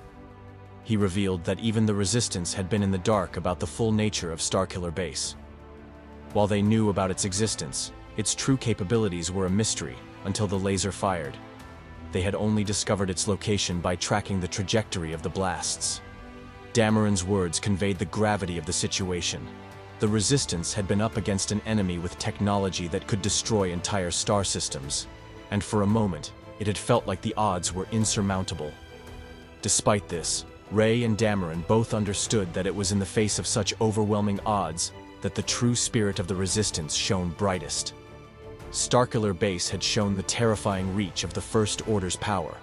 He revealed that even the Resistance had been in the dark about the full nature of Starkiller Base. While they knew about its existence, its true capabilities were a mystery until the laser fired. They had only discovered its location by tracking the trajectory of the blasts. Dameron's words conveyed the gravity of the situation. The Resistance had been up against an enemy with technology that could destroy entire star systems, and for a moment, it had felt like the odds were insurmountable. Despite this, Rey and Dameron both understood that it was in the face of such overwhelming odds that the true spirit of the Resistance shone brightest. Starkiller Base had shown the terrifying reach of the First Order's power,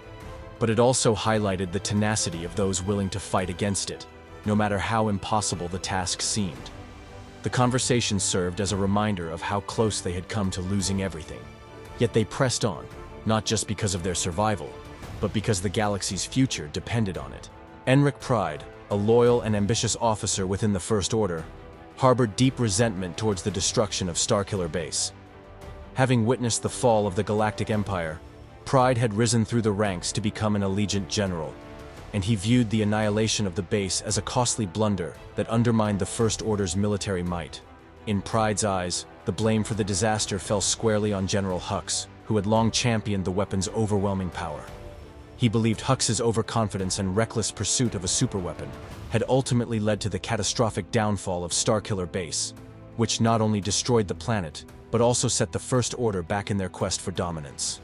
but it also highlighted the tenacity of those willing to fight against it, no matter how impossible the task seemed. The conversation served as a reminder of how close they had come to losing everything. Yet they pressed on, not just because of their survival, but because the galaxy's future depended on it. Enric Pryde, a loyal and ambitious officer within the First Order, harbored deep resentment towards the destruction of Starkiller Base. Having witnessed the fall of the Galactic Empire, Pryde had risen through the ranks to become an Allegiant General, and he viewed the annihilation of the base as a costly blunder that undermined the First Order's military might. In Pryde's eyes, the blame for the disaster fell squarely on General Hux, who had long championed the weapon's overwhelming power. He believed Hux's overconfidence and reckless pursuit of a superweapon had ultimately led to the catastrophic downfall of Starkiller Base, which not only destroyed the planet, but also set the First Order back in their quest for dominance.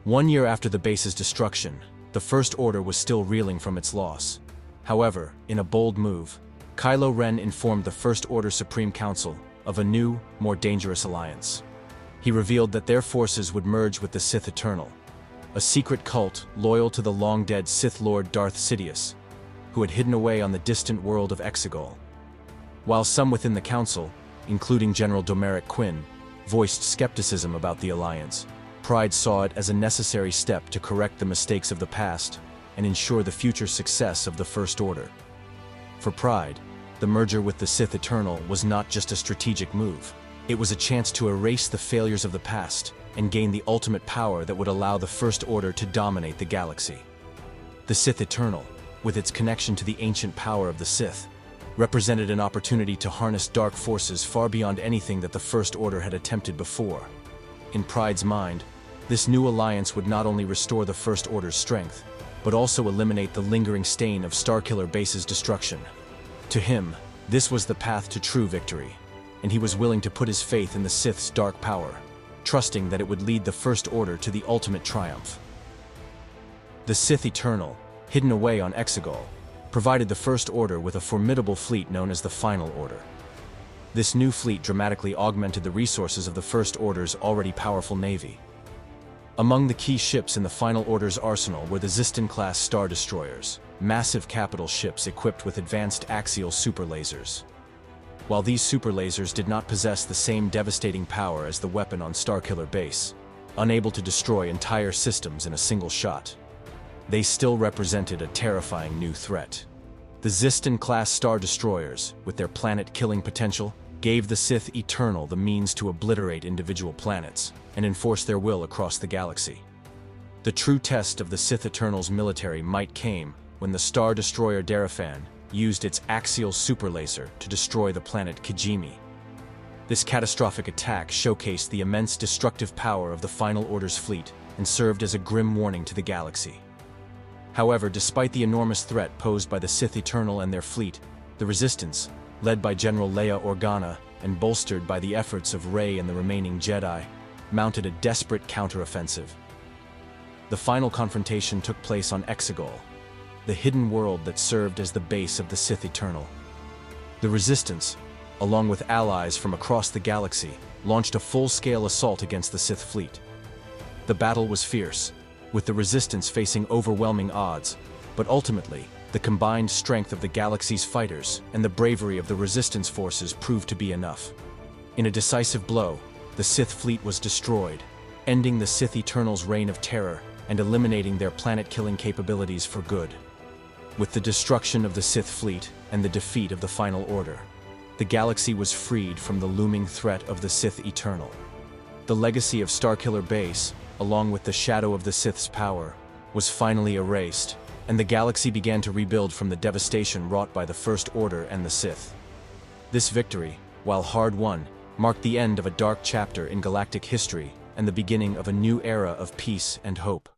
1 year after the base's destruction, the First Order was still reeling from its loss. However, in a bold move, Kylo Ren informed the First Order Supreme Council of a new, more dangerous alliance. He revealed that their forces would merge with the Sith Eternal, a secret cult loyal to the long-dead Sith Lord Darth Sidious, who had hidden away on the distant world of Exegol. While some within the council, including General Domeric Quinn, voiced skepticism about the alliance, Pryde saw it as a necessary step to correct the mistakes of the past and ensure the future success of the First Order. For Pryde, the merger with the Sith Eternal was not just a strategic move. It was a chance to erase the failures of the past and gain the ultimate power that would allow the First Order to dominate the galaxy. The Sith Eternal, with its connection to the ancient power of the Sith, represented an opportunity to harness dark forces far beyond anything that the First Order had attempted before. In Pryde's mind, This new alliance would not only restore the First Order's strength, but also eliminate the lingering stain of Starkiller Base's destruction. To him, this was the path to true victory, and he was willing to put his faith in the Sith's dark power, trusting that it would lead the First Order to the ultimate triumph. The Sith Eternal, hidden away on Exegol, provided the First Order with a formidable fleet known as the Final Order. This new fleet dramatically augmented the resources of the First Order's already powerful navy. Among the key ships in the Final Order's arsenal were the Ziston-class Star Destroyers, massive capital ships equipped with advanced axial superlasers. While these superlasers did not possess the same devastating power as the weapon on Starkiller Base, unable to destroy entire systems in a single shot, they still represented a terrifying new threat. The Ziston-class Star Destroyers, with their planet-killing potential, gave the Sith Eternal the means to obliterate individual planets and enforce their will across the galaxy. The true test of the Sith Eternal's military might came when the Star Destroyer Daraphan used its axial superlaser to destroy the planet Kijimi. This catastrophic attack showcased the immense destructive power of the Final Order's fleet and served as a grim warning to the galaxy. However, despite the enormous threat posed by the Sith Eternal and their fleet, the Resistance, led by General Leia Organa and bolstered by the efforts of Rey and the remaining Jedi, mounted a desperate counteroffensive. The final confrontation took place on Exegol, the hidden world that served as the base of the Sith Eternal. The Resistance, along with allies from across the galaxy, launched a full-scale assault against the Sith fleet. The battle was fierce, with the Resistance facing overwhelming odds, but ultimately, the combined strength of the galaxy's fighters and the bravery of the Resistance forces proved to be enough. In a decisive blow, the Sith fleet was destroyed, ending the Sith Eternal's reign of terror and eliminating their planet-killing capabilities for good. With the destruction of the Sith fleet and the defeat of the Final Order, the galaxy was freed from the looming threat of the Sith Eternal. The legacy of Starkiller Base, along with the shadow of the Sith's power, was finally erased, and the galaxy began to rebuild from the devastation wrought by the First Order and the Sith. This victory, while hard-won, marked the end of a dark chapter in galactic history and the beginning of a new era of peace and hope.